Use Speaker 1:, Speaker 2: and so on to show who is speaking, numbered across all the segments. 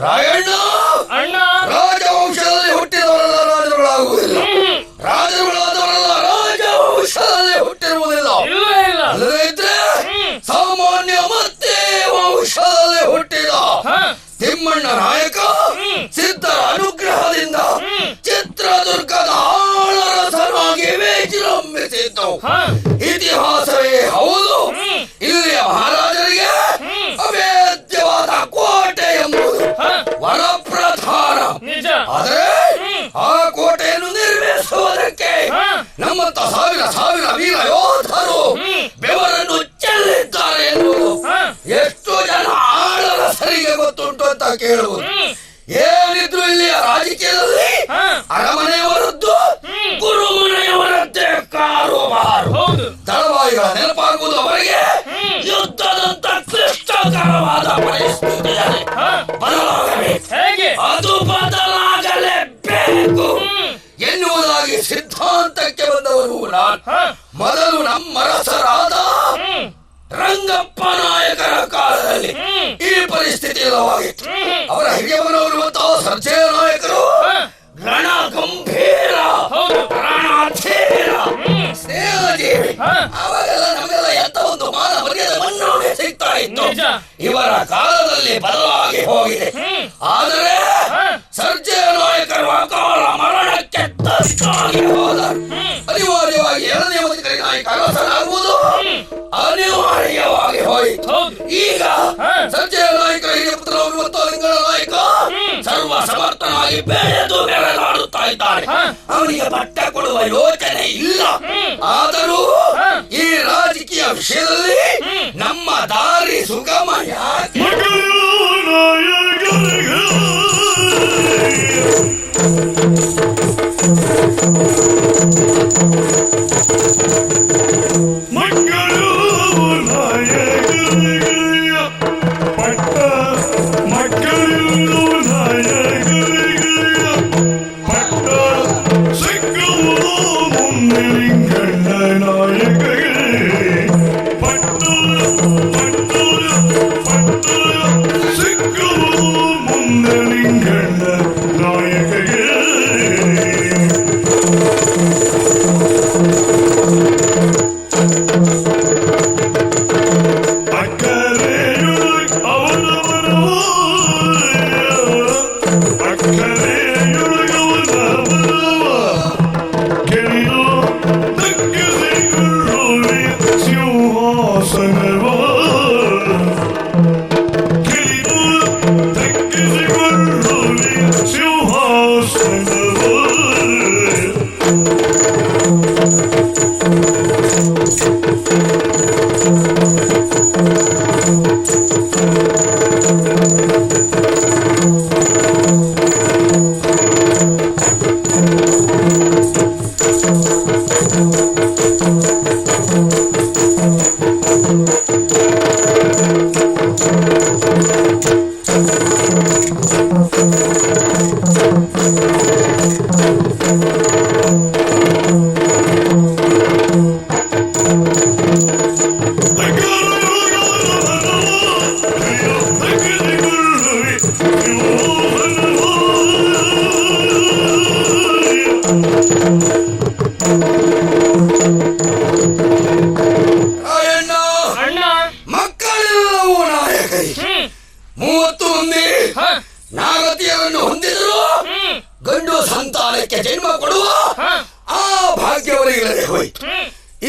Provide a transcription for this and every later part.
Speaker 1: ರಾಯಣ್ಣ
Speaker 2: ಅಣ್ಣ,
Speaker 1: ರಾಜವಂಶದಲ್ಲಿ ಹುಟ್ಟಿದವರೆಲ್ಲ ರಾಜರುಗಳಾಗುವುದಿಲ್ಲ, ರಾಜರುಗಳಾದವರೆಲ್ಲ ರಾಜವಂಶದಲ್ಲಿ ಹುಟ್ಟಿರುವುದಿಲ್ಲ. ಅಲ್ಲದೇ ಇದ್ರೆ ಸಾಮಾನ್ಯ ಮತ್ತೆ ವಂಶದಲ್ಲಿ ಹುಟ್ಟಿದ ತಿಮ್ಮಣ್ಣ ನಾಯಕ ಸಿದ್ಧರ ಅನುಗ್ರಹದಿಂದ ಚಿತ್ರದುರ್ಗದ ಆಳರಸನಾಗಿ ವಿಜೃಂಭಿಸಿದ್ದು ಇತಿಹಾಸವೇ ಹೌದು. ಇಲ್ಲಿಯ ಮಹಾರಾಜರಿಗೆ ಅಭೇದ್ಯವಾದ ಕೋಟೆ ಎಂಬುದು ವರಪ್ರಧಾನ. ಆದರೆ ಆ ಕೋಟೆಯನ್ನು ನಿರ್ಮಿಸುವುದಕ್ಕೆ ನಮ್ಮಂತ ಸಾವಿರ ಸಾವಿರ ವೀರ ಯೋಧರು ಬೆವರನ್ನು ಚೆಲ್ಲಿದ್ದಾರೆ ಎನ್ನುವುದು ಎಷ್ಟು ಜನ ಆಳರಸರಿಗೆ ಗೊತ್ತುಂಟು ಅಂತ ಕೇಳುವುದು. ಏನಿದ್ರು ಇಲ್ಲಿಯ ರಾಜಕೀಯದಲ್ಲಿ ಅರಮನೆಯವರದ್ದು ಗುರುಮನೆಯವರದ್ದೇ ಕಾರುಬಾರು. ದಳವಾಯಿಗಳ ನೆನಪಾಗುವುದು ಅವರಿಗೆ ಯುದ್ಧದಂತ ಕ್ಲಿಷ್ಟಕರವಾದ ಪರಿಸ್ಥಿತಿಯಲ್ಲಿ ಬದಲಾಗಬೇಕು, ಅದು ಬದಲಾಗಲೇಬೇಕು ಎನ್ನುವುದಾಗಿ ಸಿದ್ಧಾಂತಕ್ಕೆ ಬಂದವರು ನಾನು. ಮೊದಲು ನಮ್ಮ ರಸರಾದ ರಂಗಪ್ಪ ನಾಯಕರ ಕಾಲದಲ್ಲಿ ಈ ಪರಿಸ್ಥಿತಿ ಇಲ್ಲವಾಗಿತ್ತು. ಅವರ ಹಿರಿಯ ಮನವರುವಂತಹ ಸರ್ಜಯ ನಾಯಕರು ರಣ ಗಂಭೀರ, ರಣಧೀರ, ಸೇನಾಜೀವಿ. ಅವಾಗೆಲ್ಲ ನಮಗೆಲ್ಲ ಎಂತ ಒಂದು ಮಾನ ಮರ್ಯಾದೆ ಮನ್ನಣೆ ಸಿಗ್ತಾ ಇತ್ತು. ಇವರ ಕಾಲದಲ್ಲಿ ಬದಲಾಗಿ ಹೋಗಿದೆ. ಆದರೆ ಸರ್ಜಯ ನಾಯಕರು ಅಕಾಲ ಮರಣಕ್ಕೆ ತಸ್ತಾಗಿ ಹೋದರು. ಅನಿವಾರ್ಯವಾಗಿ ಎರಡನೇ ಅಧಿಕಾರಿ ನಾಯಕ ಅರಸನಾಗುವುದು ಅನಿವಾರ್ಯವಾಗಿ ಹೋಯಿತು. ಈಗ ಸಂಜಯ ನಾಯಕರ ಹಿರಿಯ ಪುತ್ರ ಲಿಂಗಣ ನಾಯಕ ಸರ್ವ ಸಮರ್ಥನಾಗಿ ಬೆಳೆದು ಮೆರೆದಾಡುತ್ತಾ ಇದ್ದಾನೆ. ಅವನಿಗೆ ಪಟ್ಟ ಕೊಡುವ ಯೋಚನೆ ಇಲ್ಲ. ಆದರೂ ಈ ರಾಜಕೀಯ ವಿಷಯದಲ್ಲಿ ನಮ್ಮ ದಾರಿ ಸುಗಮ ಯಾಕೆ?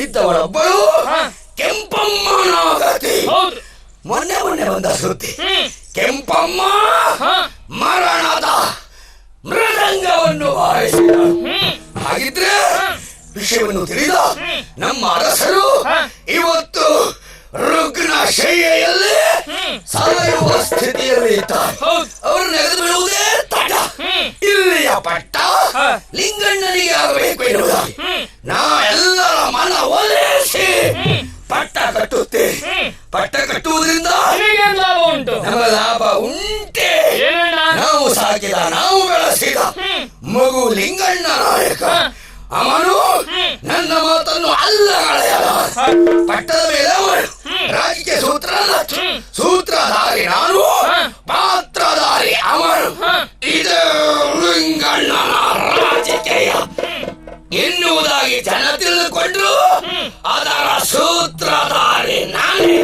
Speaker 1: ಇದ್ದವಳೊಬ್ಬಳು ಕೆಂಪಮ್ಮ ನಾಗತಿ. ಮೊನ್ನೆ ಬಂದ ಸುದ್ದಿ, ಕೆಂಪಮ್ಮ ಮರಣದ ಮೃದಂಗವನ್ನು ಬಾರಿಸಿದಳು. ಹಾಗಿದ್ರೆ ವಿಷಯವನ್ನು ತಿಳಿದ ನಮ್ಮ ಅರಸರು ಇವತ್ತು ರುಗ್ನ ಶಯ್ಯೆಯಲ್ಲಿ ಸಾಯುವ ಸ್ಥಿತಿಯಲ್ಲಿ ಇದ್ದಾರೆ. ಅವರು ನೆಗೆದು ಬಿಡುವುದೇ ತಡ. ಇಲ್ಲಿಯ ಪಟ್ಟ ಲಿಂಗಣ್ಣನಿಗೆ ಆಗಬೇಕು ಎನ್ನುವುದಾಗಿ ನಾವೆಲ್ಲರ ಮನ ಒಲಿಸಿ ಪಟ್ಟ ಕಟ್ಟುತ್ತೇವೆ. ಪಟ್ಟ ಕಟ್ಟುವುದರಿಂದ ನಮ್ಮ ಲಾಭ ಉಂಟೆ. ನಾವು ಸಾಕಿದ, ನಾವು ಬೆಳೆಸಿದ ಮಗು ಲಿಂಗಣ್ಣ ನಾಯಕ ಅವನು ನನ್ನ ಮಾತನ್ನು ಅಲ್ಲಗಳೆಯಲ್ಲ. ಪಟ್ಟದ ಮೇಲೆ ಅವನು ರಾಜಕೀಯ ಸೂತ್ರಧಾರಿ ನಾನು. ಸೂತ್ರಧಾರಿ ನಾನೇ.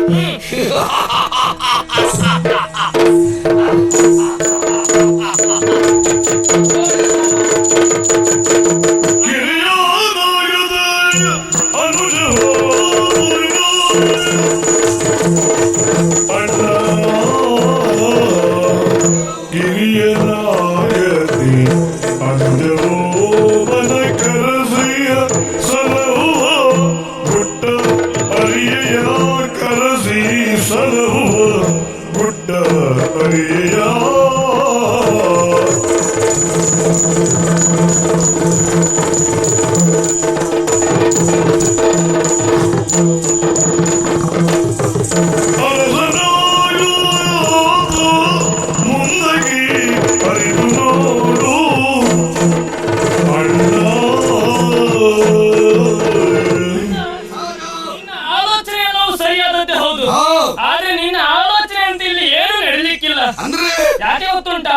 Speaker 2: ಯಾಕೆ ಗೊತ್ತುಂಟಾ,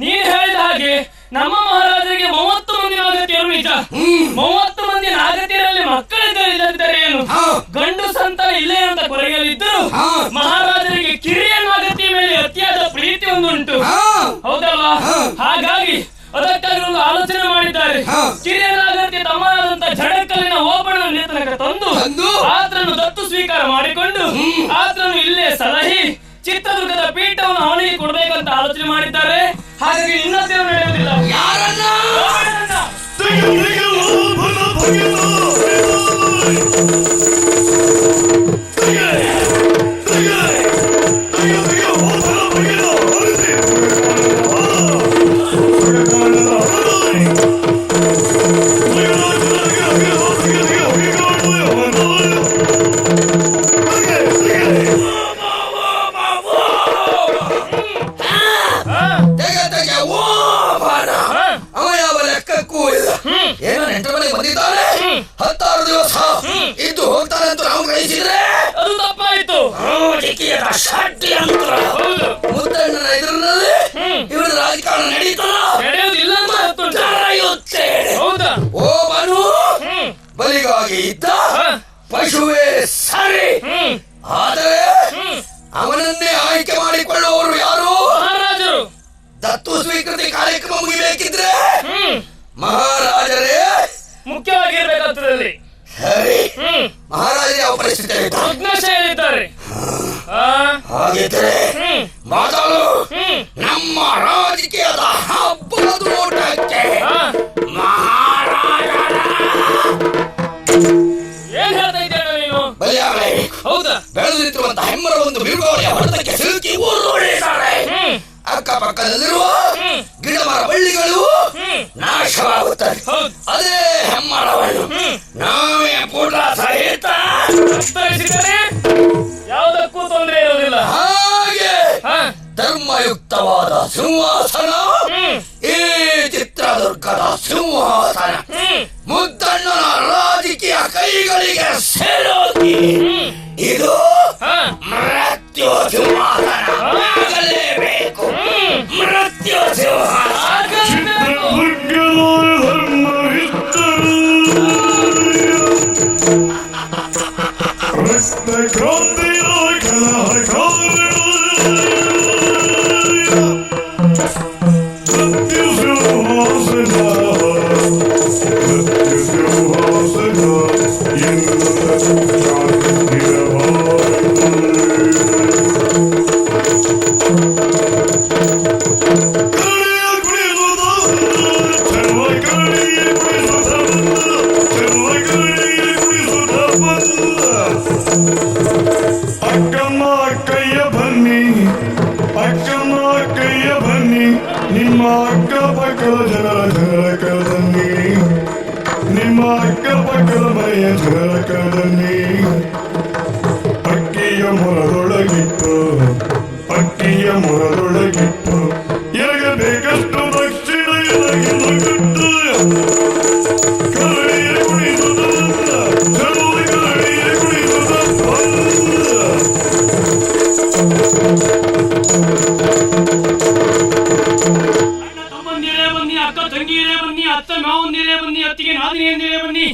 Speaker 2: ನೀನು ಹೇಳಿದ ಹಾಗೆ ನಮ್ಮ ಮಹಾರಾಜರಿಗೆ 30 ಮಂದಿ ನಾಗತಿಯರು ನಿಜ. 30 ಮಂದಿ ನಾಗತಿಯರಲ್ಲಿ ಮಕ್ಕಳಿದ್ದಾರೆ ಏನು, ಗಂಡು ಸಂತಾನ ಇಲ್ಲೇ ಅಂತ ಕೊರಗಲಿದ್ದರು ಮಹಾರಾಜರಿಗೆ ಕಿರಿಯ ನಾಗತಿಯ ಮೇಲೆ ಅತಿಯಾದ ಪ್ರೀತಿ ಒಂದುಂಟು, ಹೌದಲ್ವಾ? ಹಾಗಾಗಿ ಅದಕ್ಕಾಗಿ ಒಂದು ಆಲೋಚನೆ ಮಾಡಿದ್ದಾರೆ. ಕಿರಿಯ ನಾಗತಿಯ ತಮ್ಮನಾದಂತ ಜಡಕಲ್ಲಿನ ಓಬಣ ನೇತನಕ ತಂದು ಆತನನ್ನು ದತ್ತು ಸ್ವೀಕಾರ ಮಾಡಿಕೊಂಡು ಆತನನ್ನು ಇಲ್ಲೇ ಸಲಹಿ ಚಿತ್ರದುರ್ಗದ ಪೀಠವನ್ನು ಅವನಿಗೆ ಕೊಡಬೇಕಂತ ಆಲೋಚನೆ ಮಾಡಿದ್ದಾರೆ. ಹಾಗಾಗಿ ಇನ್ನೊಂದೇನು ನಡೆಯುವುದಿಲ್ಲ.
Speaker 1: ಏನೋ ನೆಂಟರ ಮನೆಗೆ ಬಂದಿದ್ದಾನೆ, 16 ದಿವಸ ಇದ್ದು ಹೋಗ್ತಾನೆ ಅಂತ ನಾವು ಗ್ರಹಿಸಿದ್ರೆ
Speaker 2: ಅದು ತಪ್ಪಾಯಿತು.
Speaker 1: ಷಡ್ಯಂತ್ರ ಮುತ್ತಣ್ಣನ ಎದುರಿನಲ್ಲಿ ಇವರ ರಾಜಕಾರಣ
Speaker 2: ನಡೆಯುವುದಿಲ್ಲ ಅಂತ
Speaker 1: ನಡೆಯುತ್ತೇನೆ. ಓ ಬನು ಬಲಿಗಾಗಿ ಇದ್ದ ಪಶುವೇ ಸರಿ, ಆದರೆ ಅವನನ್ನೇ ಆಯ್ಕೆ ಮಾಡಿಕೊಳ್ಳುವವರು ಯಾರು?
Speaker 2: ಮಹಾರಾಜರು.
Speaker 1: ದತ್ತು ಸ್ವೀಕೃತಿ ಕಾರ್ಯಕ್ರಮ ಮುಗಿಬೇಕಿದ್ರೆ ಮಹಾರಾಜರೇ
Speaker 2: ಮುಖ್ಯವಾಗಿರ್ಬೇಕಾಗ್ತದೆ.
Speaker 1: ಸರಿ, ಮಹಾರಾಜರೇ ಯಾವ ಪರಿಸ್ಥಿತಿ
Speaker 2: ಹೇಳಿದ್ದಾರೆ.
Speaker 1: ಹಾಗಿದ್ರೆ ಮೊದಲು ನಮ್ಮ ರಾಜಕೀಯದ ಹಬ್ಬದ ಊಟಕ್ಕೆ ಮಹಾರಾಜರ
Speaker 2: ಏನ್ ಹೇಳ್ತಾ ಇದ್ದೇನೆ ನೀನು?
Speaker 1: ಬಲಿಯಾಗಲೇಬೇಕು.
Speaker 2: ಹೌದಾ?
Speaker 1: ಬೆಳೆದು ನಿಂತಿರುವಂತಹ ಹೆಮ್ಮರ ಒಂದು ಬಿರುಗಾಳಿಯ ಹೊಡೆತಕ್ಕೆ ಸಿಲುಕಿ ಊರುಳಿದ್ದಾರೆ. ಅಕ್ಕಪಕ್ಕದಲ್ಲಿರುವ ಗಿಡ ಮರ ಬಳ್ಳಿಗಳು ನಾಶವಾಗುತ್ತವೆ. ಅದೇ ಹೆಮ್ಮರವನ್ನು ನಾವೇ ಪೂಟ ಸಹಿತ
Speaker 2: ಯಾವುದಕ್ಕೂ ತೊಂದರೆ ಇರುವುದಿಲ್ಲ.
Speaker 1: ಹಾಗೆ ಧರ್ಮಯುಕ್ತವಾದ ಸಿಂಹಾಸನ, ಈ ಚಿತ್ರದುರ್ಗದ ಸಿಂಹಾಸನ ಮುದ್ದಣ್ಣನ ರಾಜಕೀಯ ಕೈಗಳಿಗೆ ಸೇರೋಗಿ ಇದು ಮೃತ್ಯು ಸಿಂಹಾಸನ ಆಗಲೇಬೇಕು. ಮೃತ್ಯು ಸಿಂಹಾಸನ
Speaker 3: ನಿಮ್ಮ ಅಕ್ಕಪಕ್ಕದ ಜನರಕದಲ್ಲಿ, ನಿಮ್ಮ ಅಕ್ಕಪಕ್ಕದ ಮನೆಯ ಜನರಕದಲ್ಲಿ ಅಕ್ಕಿಯ ಮೊರದೊಳಗಿಟ್ಟು, ಅಕ್ಕಿಯ ಮೊರದೊಳಗಿಟ್ಟು ಎರಗಬೇಕಷ್ಟು ದಕ್ಷಿಣ ಎರಗಿಟ್ಟು ಕರಡಿಯ ಕುಣಿಸುತ್ತ ಚಲುವ ಕರಡಿಯ ಕುಣಿಸುತ್ತ
Speaker 2: ಅಕ್ಕ ತಂಗಿಯರೇ ಬನ್ನಿ, ಅತ್ತ ಮಾವಂದಿರೇ ಬನ್ನಿ, ಅತ್ತಿಗೆ ನಾದಿನಿಯಂದಿರೇ ಬನ್ನಿ.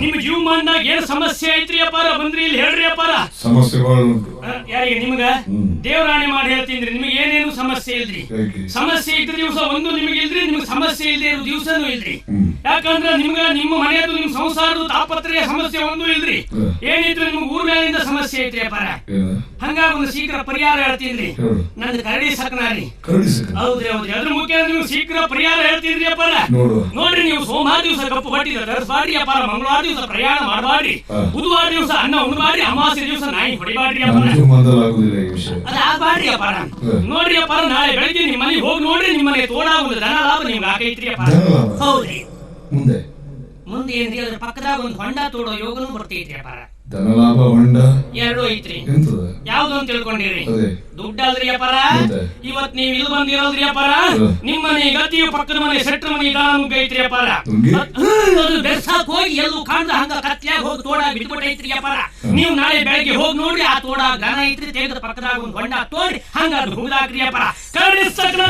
Speaker 2: ನಿಮ್ ಜೀವಮಾನದಾಗ ಏನ್ ಸಮಸ್ಯೆ ಐತ್ರಿ ಅಪ್ಪಾರ ಬಂದ್ರಿ ಇಲ್ಲಿ ಹೇಳ್ರಿ ಅಪ್ಪಾರ.
Speaker 3: ಸಮಸ್ಯೆಗಳುಂಟು.
Speaker 2: ಯಾರಿಗೆ ನಿಮ್ಗ ದೇವರಾಣಿ ಮಾಡಿ ಹೇಳ್ತೀನಿ ನಿಮ್ಗೆ ಏನೇನು ಸಮಸ್ಯೆ ಇಲ್ರಿ. ಸಮಸ್ಯೆ ಇದ್ದ ದಿವಸ ಒಂದು ನಿಮ್ಗೆ ಇಲ್ರಿ, ನಿಮ್ಗೆ ಸಮಸ್ಯೆ ಇಲ್ದೇ ಇರೋ ದಿವಸನೂ ಇಲ್ರಿ. ಯಾಕಂದ್ರೆ ನಿಮ್ಗ ನಿಮ್ಮ ಮನೆಯದು ನಿಮ್ ಸಂಸಾರದ ತಾಪತ್ರೆಯ ಸಮಸ್ಯೆ ಒಂದು ಇಲ್ರಿ. ಏನಿದ್ರು ನಿಮ್ಗೆ ಊರ್ ಮೇಲಿಂದ ಸಮಸ್ಯೆ ಐತ್ರಿ ಅಪ್ಪಾರ. ಹಂಗಾಗಿ ಒಂದು ಶೀಘ್ರ ಪರಿಹಾರ ಹೇಳ್ತೀನಿ. ನಂದು ಕರಡಿ ಸಕನಾರಿ. ಹೌದ್ರಿ ಹೌದ್ರಿ, ಅದ್ರ ಮುಖ್ಯ ನೀವು ಶೀಘ್ರ ಪರಿಹಾರ ಹೇಳ್ತಿದ್ರಿ ಅಪ್ಪಾರ. ನೋಡ್ರಿ ನೀವು ಸೋಮವಾರ ದಿವಸ ಕಪ್ಪು ಬಟ್ಟಿದ ಧರಿಸಬಾಡ್ರಿ ಅಪ್ಪಾರ, ಮಂಗಳವಾರ ದಿವಸ ಪ್ರಯಾಣ ಮಾಡಬಾಡ್ರಿ, ಬುಧವಾರ ದಿವಸ ಅನ್ನ ಉಣಬಾಡ್ರಿ, ಅಮಾವಾಸ್ಯೆ ದಿವಸ ನಾಯಿ ಹೊಡಿಬಾಡ್ರಿ ಅಪ್ಪಾರ. ಅದ ಆಗ್ಬಾಡ್ರಿ ಅಪ್ಪಾರ. ನೋಡ್ರಿ ಅಪ್ಪಾರ, ನಾಳೆ ಬೆಳಗ್ಗೆ ನಿಮ್ಮ ಮನೆಗೆ ಹೋಗಿ ನೋಡ್ರಿ, ನಿಮ್ಮ ಮನೆ ತೋಡಾಗುದು ಧನ ಲಾಭ ನಿಮ್ಗೆ ಆಗೈತ್ರಿ ಅಪ್ಪಾರ. ಹೌದ್ರಿ, ಮುಂದೆ ಏನ್ರಿ ಅದ್ರ ಪಕ್ಕದಾಗ ಒಂದು ಹೊಂಡ ತೋಡೋ ಯೋಗನೂ ಬರ್ತೈತ್ರಿ ಅಪ್ಪಾರ.
Speaker 3: ಧನಲಾಭ ಹೊಂಡ
Speaker 2: ಎರಡು ಐತ್ರಿ. ಯಾವ್ದು ಅಂತ ತಿಳ್ಕೊಂಡಿರಿ? ದುಡ್ಡು ಅಲ್ರಿ ಅಪ್ಪಾರ. ಇವತ್ ನೀವ್ ಇಲ್ಲಿ ಬಂದಿರೋದ್ರಿ ಅಪ್ಪಾರ, ನಿಮ್ಮ ಮನೆ ಗತಿಯು ಪಕ್ಕದ ಮನೆ ಸೆಟ್ರ ಮನೆ ಐತ್ರಿ ಅಪ್ಪಾರ. ಅದು ಬೆರ್ಸಾಕ್ ಹೋಗಿ ಎಲ್ಲೂ ಕಾಣ್ದ ಹಂಗ ಕತ್ಲಾಗ ಹೋಗಿ ತೋಡಾಗ ಬಿಟ್ಕೊಟ್ಟೈತ್ರಿ ಅಪ್ಪಾರ. ನೀವು ನಾಳೆ ಬೆಳಗ್ಗೆ ಹೋಗಿ ನೋಡ್ರಿ, ಆ ತೋಡಾಗ ದನ ಐತ್ರಿ, ತೆಗೆದ ಪಕ್ಕದಾಗ ಒಂದು ಹೊಂಡ ತೋಡ್ರಿ, ಹಂಗ ಅದು ಹುಡುಗಾಕ್ರಿ ಅಪ್ಪಾರ. ಕರಡಿ ಸಕಲ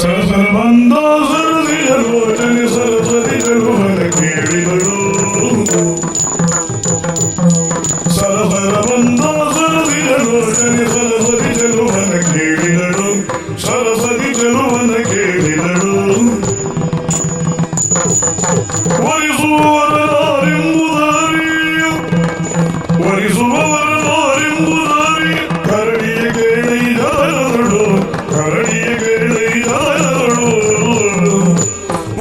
Speaker 3: ಸರಸರ ಬಂದ ಸರದಿಯ ರೋಚನೆ ಸರಸ್ವತಿ ಜರುವನ ಕೇಳಿದಳು. ಸರಸರ ಬಂದ ಸರದಿಯ ರೋಚನೆ ಸರಸ್ವತಿ ಜರುವನ ಕೇಳಿದಳು. ಸರಸ್ವತಿ ಜರುವನ ಕೇಳಿದಳು. ವರಿಸುವವರದಾರೆಂಬುದಾರಿ ಕರಡಿಯ ಕೇಳಿದಳು. ಕರಡಿಯ ಕೇಳಿದಳು.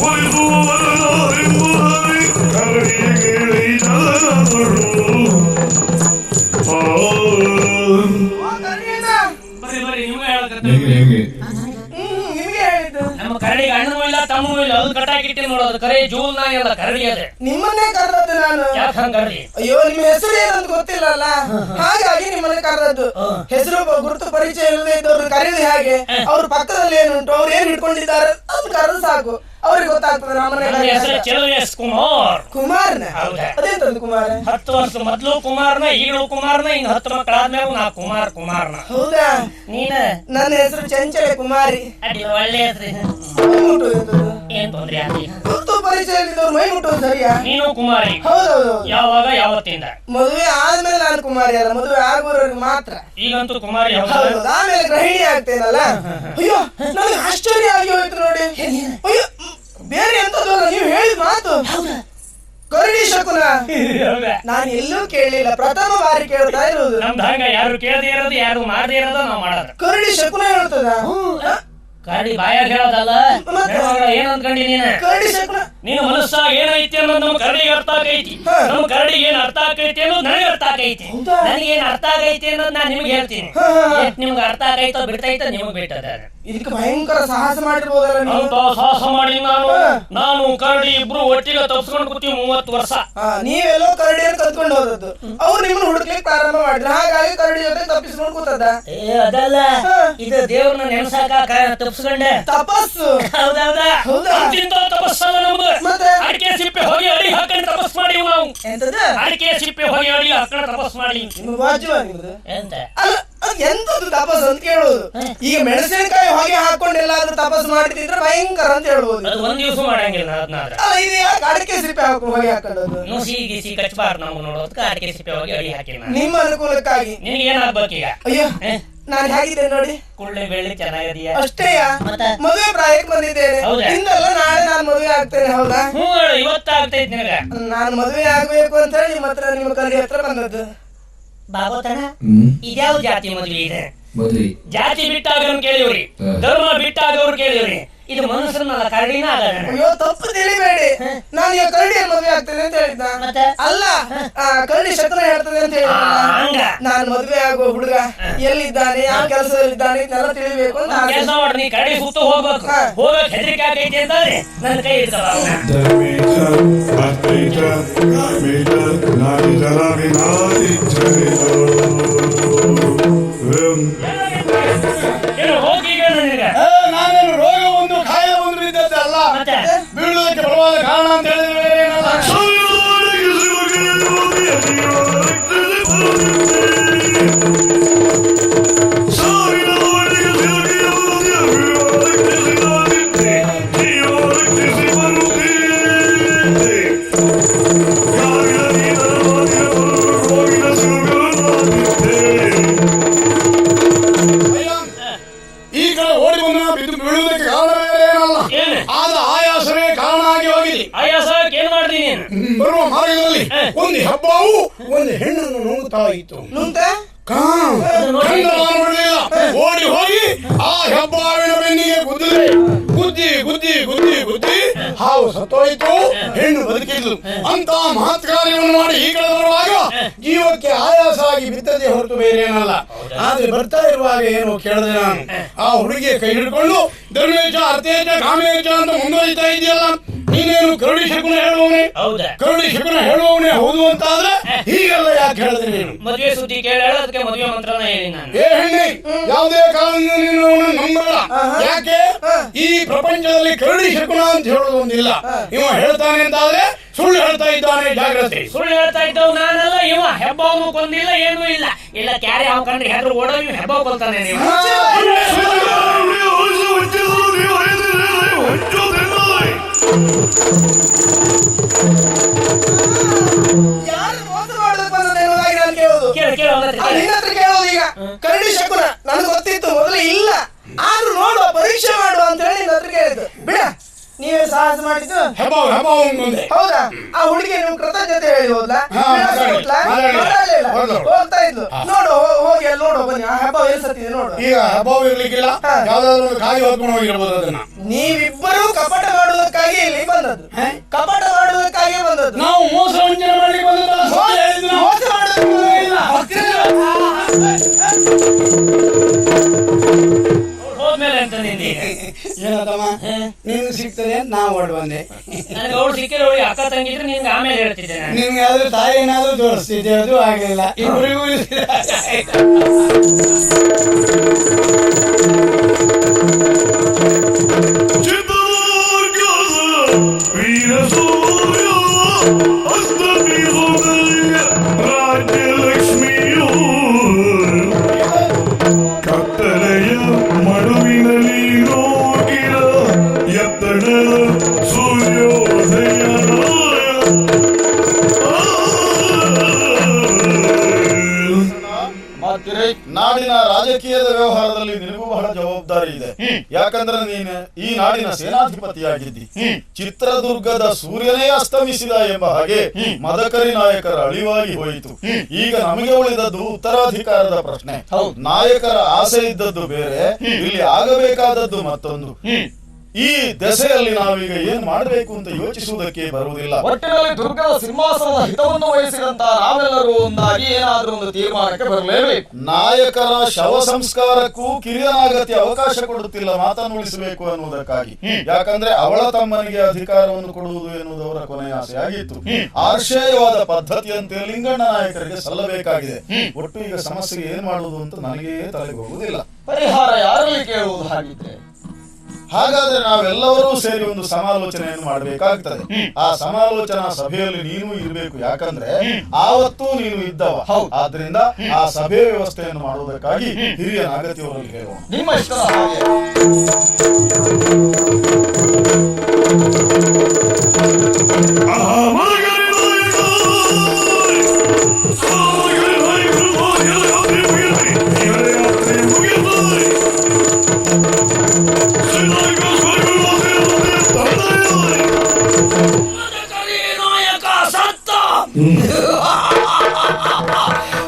Speaker 3: ವರಿಸುವವರದಾರೆಂಬುದಾರಿ ಕರಡಿಯ ಕೇಳಿದಳು.
Speaker 2: ನಮ್ಮ ಕರಡಿಗೆ ಅಣ್ಣನೂ ಇಲ್ಲ ತಮ್ಮನೂ ಇಲ್ಲ, ಅದು ಕಟ್ಟಾಕಿಟ್ಟಿ ನೋಡೋದು ಕರೆ ಜೂಲ್ ನಾಯಿ ಅಲ್ಲ, ಕರಡಿ ಅದೇ.
Speaker 4: ನಿಮ್ಮನ್ನೇ ಕರೆದದ್ದು ನಾನು.
Speaker 2: ಯಾಕೆ ಹಂಗ ಕರಡಿ?
Speaker 4: ಅಯ್ಯೋ, ನಿಮ್ಮ ಹೆಸರು ಏನಂತ ಗೊತ್ತಿಲ್ಲಲ್ಲ, ಹಾಗಾಗಿ ನಿಮ್ಮನ್ನೇ ಕರೆದದ್ದು. ಹೆಸರು ಗುರುತು ಪರಿಚಯ ಇಲ್ಲದೆ ಇದ್ದವ್ರು ಕರೆಯುದು ಹೇಗೆ? ಅವ್ರ ಪಕ್ಕದಲ್ಲಿ ಏನುಂಟು, ಅವ್ರು ಏನ್ ಹಿಡ್ಕೊಂಡಿದ್ದಾರೆ ಅದನ್ನ ಕರೆದು ಸಾಕು, ಅವ್ರಿಗೆ ಗೊತ್ತಾಗ್ತದೆ.
Speaker 2: ಕುಮಾರ್
Speaker 4: ಕುಮಾರ್ನ ಅದೇಂತಂದು ಕುಮಾರ?
Speaker 2: 10 ವರ್ಷ ಮೊದ್ಲು ಕುಮಾರ್ನ, ಈಗಲೂ ಕುಮಾರ್ನ, ಇನ್ನು 10 ಮಕ್ಕಳಾದ್ಮೇಲೆ ನಾ ಕುಮಾರ್ನ.
Speaker 4: ಹೌದಾ?
Speaker 2: ನೀನ?
Speaker 4: ನನ್ನ ಹೆಸರು ಚಂಚಲೆ ಕುಮಾರಿ.
Speaker 2: ಅಡ್ಡಿ ಒಳ್ಳೆ ಹೆಸರು. ಏನ್ ತೊಂದ್ರೆ ಆಗ್ಲಿಲ್ಲ.
Speaker 4: ಗುರುತು ಪರಿಚಯ ಇದ್ದವ್ರು ಮೈ ಮುಟ್ಟೋದು ಸರಿಯಾ?
Speaker 2: ನೀನು ಕುಮಾರಿ?
Speaker 4: ಹೌದೌದು.
Speaker 2: ಯಾವಾಗ ಯಾವತ್ತಿಂದ?
Speaker 4: ಮದುವೆ ಆದ್ಮೇಲೆ ನಾನು ಕುಮಾರಿ ಅಲ್ಲ, ಮದುವೆ ಆಗುವವರೆಗೆ ಮಾತ್ರ.
Speaker 2: ಈಗಂತೂ ಕುಮಾರಿ.
Speaker 4: ಹೌದು, ಆಮೇಲೆ ಗೃಹಿಣಿ ಆಗ್ತೇನಲ್ಲ. ಅಯ್ಯೋ, ನನಗೆ ಆಶ್ಚರ್ಯ ಆಗಿ ಹೋಯ್ತು ನೋಡಿ. ಅಯ್ಯೋ, ಬೇರೆ ಎಂತದಲ್ಲ, ನೀವು ಹೇಳಿದ ಮಾತು ಕರಡಿ ಶಕುನ ನಾನು ಎಲ್ಲೂ ಕೇಳಲಿಲ್ಲ, ಪ್ರಥಮ ಬಾರಿ ಕೇಳ್ತಾ ಇರುವುದು.
Speaker 2: ನಮ್ದು ಹಂಗ ಯಾರು ಕೇಳದೇ ಇರೋದು, ಯಾರು ಮಾಡದೇ ಇರೋದು ನಾವು ಮಾಡೋದು.
Speaker 4: ಕರಡಿ ಶಕುನ ಹೇಳ್ತದ?
Speaker 2: ಕರಡಿ ಬಾಯಾಗ ಹೇಳೋದಲ್ಲ. ಏನ್ ಅನ್ಕೊಂಡಿ ನೀನು?
Speaker 4: ಕರಡಿ ಶಕುನ
Speaker 2: ನೀನು ಮನಸ್ಸಾಗ ಏನೈತಿ ಅನ್ನೋದು ನಮ್ಮ ಕರಡಿಗೆ ಅರ್ಥ ಆಗೈತಿ. ನಮ್ಮ ಕರಡಿಗೆ ಏನ್ ಅರ್ಥ ಆಗೈತಿ ಅನ್ನೋದು ನನಗೆ ಅರ್ಥ ಆಗೈತಿ. ನನಗೆ ಏನ್ ಅರ್ಥ ಆಗೈತಿ ಅನ್ನೋದು ನಾನು ನಿಮ್ಗೆ ಹೇಳ್ತೀನಿ. ನಿಮ್ಗೆ ಅರ್ಥ ಆಗೈತೋ ಬಿಡ್ತೈತೋ ನಿಮಗ್ ಬಿಟ್ಟದ.
Speaker 4: ಇದಕ್ಕೆ ಭಯಂಕರ ಸಾಹಸ ಮಾಡಿರ್ಬೋದಲ್ಲ ನೀವು?
Speaker 2: ಅಂತ ಸಾಹಸ ಮಾಡಿ ನಾನು ಕರಡಿ ಇಬ್ರು ಒಟ್ಟಿಗೆ ತಪ್ಸ್ಕೊಂಡು ಕೂತೀವಿ 30 ವರ್ಷ.
Speaker 4: ನೀವೆಲ್ಲೋ ಕರಡಿಯನ್ನು ಕತ್ಕೊಂಡು ಹೋದದ್ದು, ಅವ್ರು ನಿಮ್ಮನ್ನ ಹುಡುಕ್ಲಿಕ್ಕೆ ಪ್ರಾರಂಭ ಮಾಡಿದ್ರು, ಹಾಗಾಗಿ ಕರಡಿ ಜೊತೆ ತಪ್ಪಿಸ್ಕೊಂಡು ಕೂತದ.
Speaker 2: ಅದಲ್ಲ, ಇದು ದೇವ್ರನ್ನ ನೆನ್ಸಾಕ ತಪ್ಸ್ಕೊಂಡೆ ತಪಸ್ಸು. ಹೌದೌದಾ? ತಪಸ್ಸಲ್ಲ ನಮ್ದು. ಅಡಿಕೆ ಸಿಪ್ಪೆ ಹೋಗಿ ಅಡಿ ಹಾಕೊಂಡು ತಪಸ್ ಮಾಡಿ ನಾವು.
Speaker 4: ಎಂತದ?
Speaker 2: ಅಡಿಕೆ ಸಿಪ್ಪೆ ಹೋಗಿ ಅಡಿ ಹಾಕೊಂಡು ತಪಸ್ ಮಾಡಿ. ಎಂತ
Speaker 4: ಎಂತದ್ದು ತಪಸ್ಸು ಅಂತ ಕೇಳುವುದು? ಈಗ ಮೆಣಸಿನಕಾಯಿ ಹೊಗೆ ಹಾಕೊಂಡು ಎಲ್ಲಾದ್ರೂ ತಪಸ್ಸು ಮಾಡ್ತಿದ್ರೆ ಭಯಂಕರ ಅಂತ ಹೇಳ್ಬೋದು.
Speaker 2: ಒಂದ್ ದಿವಸ ಮಾಡಂಗಿಲ್ಲ.
Speaker 4: ಅಲ್ಲ, ಇದು ಯಾಕೆ ಅಡಿಕೆ ಸಿಪ್ಪೆ ಹಾಕೊಂಡು ಹೊಗೆ ಹಾಕೊಂಡದ್ದು?
Speaker 2: ನುಸಿ ಗಿಸಿ ಕಚ್ಚಬಾರ್ದು ನಮ್ಗೆ ನೋಡೋದಕ್ಕೆ ಅಡಿಕೆ ಸಿಪ್ಪೆ ಹೋಗಿ ಅಡಿ ಹಾಕಿ
Speaker 4: ನಿಮ್ಮ ಅನುಕೂಲಕ್ಕಾಗಿ.
Speaker 2: ನಿನಗೆ ಏನಾಗ್ಬೇಕೀಗ?
Speaker 4: ಅಯ್ಯೋ, ನಾನು ಹೇಗಿದ್ದೇನೆ ನೋಡಿ.
Speaker 2: ಕುಳ್ಳೆ ಬೆಳ್ಳಿ ಚೆನ್ನಾಗಿದೆಯಾ?
Speaker 4: ಅಷ್ಟೇಯ, ಮದುವೆ ಪ್ರಾಯಕ್ಕೆ ಬಂದಿದ್ದೇನೆ. ಇಂದಲ್ಲ ನಾಳೆ ನಾನು ಮದುವೆ ಆಗ್ತೇನೆ. ಹೌದಾ?
Speaker 2: ಇವತ್ತಾಗ್ತೈತಿ ನಿನಗ.
Speaker 4: ನಾನು ಮದುವೆ ಆಗ್ಬೇಕು ಅಂತ ಹೇಳಿ ನಿಮ್ಮ ಹತ್ರ, ನಿಮ್ಮ ಕರಡಿ ಹತ್ರ ಬಂದದ್ದು.
Speaker 2: ಬಾಗೋತನ ಇದ್ಯಾವ ಜಾತಿ ಮದುವೆ ಇದೆ? ಜಾತಿ ಬಿಟ್ಟಾಗವ್ರು ಕೇಳಿವ್ರಿ, ಧರ್ಮ ಬಿಟ್ಟಾಗವ್ರು ಕೇಳಿವ್ರಿ. ಇದು ಮನುಷ್ಯರನ್ನಲ್ಲ, ಕರಡಿನ ಆಗಲ್ಲ.
Speaker 4: ಅಯ್ಯೋ, ತಪ್ಪು ತಿಳಿಬೇಡಿ. ನಾನು ಈಗ ಕರಡಿಯಲ್ಲಿ ಮದುವೆ ಆಗ್ತೇನೆ ಅಂತ ಹೇಳಿದ್ದ ಅಲ್ಲ, ಕರಡಿ ಶಕುನ ಹೇಳ್ತದೆ ಅಂತ ಹೇಳಿದ. ನಾನು ಮದುವೆ ಆಗುವ ಹುಡುಗ ಎಲ್ಲಿದ್ದಾನೆ, ಯಾವ ಕೆಲಸದಲ್ಲಿದ್ದಾನೆ ಇದನ್ನೆಲ್ಲ ತಿಳಿಬೇಕು ಅಂತ.
Speaker 2: ಕೆಲಸ ಮಾಡಿ ನೀ ಕರಡಿ ಸುತ್ತ ಹೋಗ್ಬೇಕು. ಹೋಗಕ್ ಹೆದರಿಕೆ ಆಗೈತಿ ಅಂತಂದ್ರೆ ನನ್ನ ಕೈ ಇರ್ತಾವ.
Speaker 5: ನಾನೇನು ರೋಗ ಒಂದು ಕಾಯಿಲೆ ಒಂದು ಬಿದ್ದದ್ದಲ್ಲ, ಬೀಳುವುದಕ್ಕೆ ಬರುವಾದ ಕಾರಣ ಅಂತ ಹೇಳಿದ್ರೆ
Speaker 2: ಇನ್ನೇನು
Speaker 5: ಬರುವ ಮಾರ್ಗದಲ್ಲಿ ಒಂದು ಹೆಬ್ಬಾವು ಒಂದು ಹೆಣ್ಣನ್ನು ನುಂಗುತ್ತಾ ಇತ್ತು.
Speaker 4: ನುಂಗ್ತಾ
Speaker 5: ಓಡಿ ಹೋಗಿ ಆ ಹೆಬ್ಬಾವಿನ ಬೆನ್ನಿಗೆ ಗುದ್ದಿದೆ. ಗುದ್ದಿ ಹಾವು ಸತ್ತೋಯಿತು, ಹೆಣ್ಣು ಬದುಕಿದ್ಲು. ಅಂತ ಮಹತ್ ಕಾರ್ಯವನ್ನು ಮಾಡಿ ಈ ಕಡೆ ಬರುವಾಗ ಜೀವಕ್ಕೆ ಆಯಾಸ ಆಗಿ ಬಿದ್ದದೆ ಹೊರತು ಬೇರೆ ಏನಲ್ಲ. ಆದ್ರೆ ಬರ್ತಾ ಇರುವಾಗ ಏನು ಕೇಳಿದೆ ನಾನು, ಆ ಹುಡುಗಿಯ ಕೈ ಹಿಡ್ಕೊಂಡು ಧರ್ಮೇಶ ಅರ್ಥೇಶ ಕಾಮೇಶ ಅಂತ ಮುಂದುವರಿತಾ ಇದೆಯಲ್ಲ, ನೀನೇನು ಕರುಡಿ ಶಕುನ ಹೇಳುವವನೇ? ಕರುಡಿ ಶಕುನ ಹೇಳುವವನೇ ಹೌದು ಅಂತ ಆದ್ರೆ ಹೀಗೆಲ್ಲ ಯಾಕೆ ಹೇಳಿದ್ರೆ ನೀನು?
Speaker 2: ಮದುವೆ ಸುದ್ದಿ ಕೇಳ ಅದಕ್ಕೆ ಮದುವೆ ಮಂತ್ರನ ಹೇಳಿ ನಾನು.
Speaker 5: ಏ ಹೆಣ್ಣೆ, ಯಾವುದೇ ಕಾರಣದಿಂದ ನೀನು ಅವನನ್ನು ನಂಬಲ್ಲ. ಯಾಕೆ? ಈ ಪ್ರಪಂಚದಲ್ಲಿ ಕರುಡಿ ಶಕುನ ಅಂತ ಹೇಳೋದು ಒಂದಿಲ್ಲ. ಇವ ಹೇಳ್ತಾನೆ ಅಂತ ಆದ್ರೆ ಸುಳ್ಳು ಹೇಳ್ತಾ ಇದ್ದಾನೆ, ಜಾಗ್ರತೆ.
Speaker 2: ಸುಳ್ಳು ಹೇಳ್ತಾ ಇದ್ದವ್ ನಾನಲ್ಲ, ಇವ ಹೆಬ್ಬಾವನು ಕೊಂದಿಲ್ಲ, ಏನೂ ಇಲ್ಲ ಕ್ಯಾರೆ ಹಾವು ಕಂಡ್ರೆ ಹೆದ್ರು ಓಡೋ ಇವ್ ಹೆಬ್ಬಾವ್ ಕೊಲ್ತಾನೆ. ನೀವು
Speaker 4: ಯಾರು ಮೋಸ ಮಾಡೋದಕ್ಕೆ ಬಂದದ್ದು ಎನ್ನುವುದಾಗಿ ನಾನು ಕೇಳೋದು. ನಿನ್ನ ಹತ್ರ ಕೇಳೋದು ಈಗ. ಕರಡಿ ಶಕುನ ನನಗೆ ಗೊತ್ತಿತ್ತು ಮೊದಲು ಇಲ್ಲ, ಆದ್ರೂ ನೋಡುವ ಪರೀಕ್ಷೆ ಮಾಡುವ ಅಂತ ಹೇಳಿ ನಿನ್ನ ಹತ್ರ ಕೇಳಿದ್ದು. ಬಿಡ, ನೀವೇ ಸಾಹಸ ಮಾಡಿದ್ದು. ಹೌದಾ? ಆ ಹುಡುಗಿ ನೀವು ಕೃತಜ್ಞತೆ ಹೇಳಿ ಹೋದ್ಲಾ? ಹೋಗ್ತಾ ಇದ್ಲು. ನೋಡು, ಹೋಗಿ ಅಲ್ಲಿ ನೋಡು, ಬನ್ನಿ ಆ ಹಬ್ಬ ಎಲ್ಲಿ ಸತ್ತಿದೆ ನೋಡು.
Speaker 5: ಈಗ ಹಬ್ಬ ಇರ್ಲಿಕ್ಕಿಲ್ಲ, ಯಾವ್ದಾದ್ರು ಕಾಯಿ ಹೊತ್ಕೊಂಡು ಹೋಗಿರ್ಬೋದು ಅದನ್ನ.
Speaker 4: ನೀವಿಬ್ಬರು ಕಪಟ ಮಾಡುವುದಕ್ಕಾಗಿ ಇಲ್ಲಿ ಬಂದದ್ದು, ಕಪಟ ಮಾಡುವುದಕ್ಕಾಗಿ ಬಂದದ್ದು.
Speaker 5: ನಾವು ಮೋಸ ವಂಚನೆ ಮಾಡಿ
Speaker 4: ಮೋಸ
Speaker 2: ಹೋದ್ಮೇಲೆ ಅಂತ ನಿನ್ನೆ
Speaker 5: ಏನತ್ತಮ್ಮ ನಿನ್ಗೆ ಸಿಗ್ತದೆ ಅಂತ ನಾವು ಹೊಡ್ ಬಂದೆ.
Speaker 2: ನನಗೆ ಅವಳು ಸಿಕ್ಕಿರೋ ಅವಳಿಗೆ ಅಕ್ಕ ತಂಗಿದ್ರೆ ನಿನ್ಗೆ ಆಮೇಲೆ ಹೇಳ್ತಿದ್ದೆ ನಾನು.
Speaker 5: ನಿಮ್ಗೆ ಯಾವ್ದು ತಾಯಿ ಏನಾದ್ರು ತೋರಿಸ್ತಿದ್ದೆ, ಅದು ಆಗಲಿಲ್ಲ. ಇಬ್ಬರಿಗೂ
Speaker 3: ರಾಜ್ಯಲಕ್ಷ್ಮಿಯು ಕತ್ತಲೆಯ ಮಡುವಿನಲ್ಲಿ ನೋಡಿರ ಎತ್ತಡ ಸೂರ್ಯೋದಯ.
Speaker 6: ನಾಡಿನ ರಾಜಕೀಯದ ವ್ಯವಹಾರದಲ್ಲಿ ನಿನಗೂ ಬಹಳ ಜವಾಬ್ದಾರಿ ಇದೆ. ಯಾಕಂದ್ರೆ ನೀನು ಈ ನಾಡಿನ ಸೇನಾಧಿಪತಿಯಾಗಿದ್ದಿ. ಚಿತ್ರದುರ್ಗದ ಸೂರ್ಯನೇ ಅಸ್ತಮಿಸಿದ ಎಂಬ ಹಾಗೆ ಮದಕರಿ ನಾಯಕರ ಅಳಿವಾಗಿ ಹೋಯಿತು. ಈಗ ನಮಗೆ ಉಳಿದದ್ದು ಉತ್ತರಾಧಿಕಾರದ ಪ್ರಶ್ನೆ. ನಾಯಕರ ಆಸೆ ಇದ್ದದ್ದು ಬೇರೆ, ಇಲ್ಲಿ ಆಗಬೇಕಾದದ್ದು ಮತ್ತೊಂದು. ಈ ದೆಸೆಯಲ್ಲಿ ನಾವೀಗ ಏನ್ ಮಾಡಬೇಕು ಅಂತ ಯೋಚಿಸುವುದಕ್ಕೆ ಬರುವುದಿಲ್ಲ.
Speaker 7: ಒಟ್ಟಿನಲ್ಲಿ ದುರ್ಗದ ಸಿಂಹಾಸನದ ಹಿತವನ್ನು ವಹಿಸಿದಂತ ನಾವೆಲ್ಲರೂ ಒಂದಾಗಿ ಏನಾದ್ರೂ ಒಂದು ತೀರ್ಮಾನಕ್ಕೆ ಬರಲೇಬೇಕು.
Speaker 6: ನಾಯಕರ ಶವ ಸಂಸ್ಕಾರಕ್ಕೂ ಕಿರಿಯನಾಗತಿ ಅವಕಾಶ ಕೊಡುತ್ತಿಲ್ಲ ಮಾತನ್ನು ಉಳಿಸಬೇಕು ಅನ್ನುವುದಕ್ಕಾಗಿ. ಯಾಕಂದ್ರೆ ಅವಳ ತಮ್ಮನಿಗೆ ಅಧಿಕಾರವನ್ನು ಕೊಡುವುದು ಎನ್ನುವುದು ಅವರ ಕೊನೆಯ ಆಸೆ ಆಗಿತ್ತು. ಆರ್ಷೇಯವಾದ ಪದ್ಧತಿಯಂತೆ ಲಿಂಗಣ್ಣ ನಾಯಕರಿಗೆ ಸಲ್ಲಬೇಕಾಗಿದೆ. ಒಟ್ಟು ಈಗ ಸಮಸ್ಯೆಗೆ ಏನ್ ಮಾಡುವುದು ಅಂತ ನನಗೇ ತಲೆಗೆ ಹೋಗುವುದಿಲ್ಲ.
Speaker 7: ಪರಿಹಾರ ಯಾರಲ್ಲಿ ಕೇಳುವುದು ಹಾಗಿದ್ರೆ?
Speaker 6: ಹಾಗಾದ್ರೆ ನಾವೆಲ್ಲರೂ ಸೇರಿ ಒಂದು ಸಮಾಲೋಚನೆಯನ್ನು ಮಾಡಬೇಕಾಗ್ತದೆ. ಆ ಸಮಾಲೋಚನಾ ಸಭೆಯಲ್ಲಿ ನೀನು ಇರಬೇಕು. ಯಾಕಂದ್ರೆ ಆವತ್ತು ನೀನು ಇದ್ದವ. ಆದ್ರಿಂದ ಆ ಸಭೆ ವ್ಯವಸ್ಥೆಯನ್ನು ಮಾಡುವುದಕ್ಕಾಗಿ ಹಿರಿಯ ನಾಗತಿಯವರಲ್ಲಿ ಹೇಳೋಣ.
Speaker 7: ನಿಮ್ಮ ಇಷ್ಟದ ಹಾಗೆ.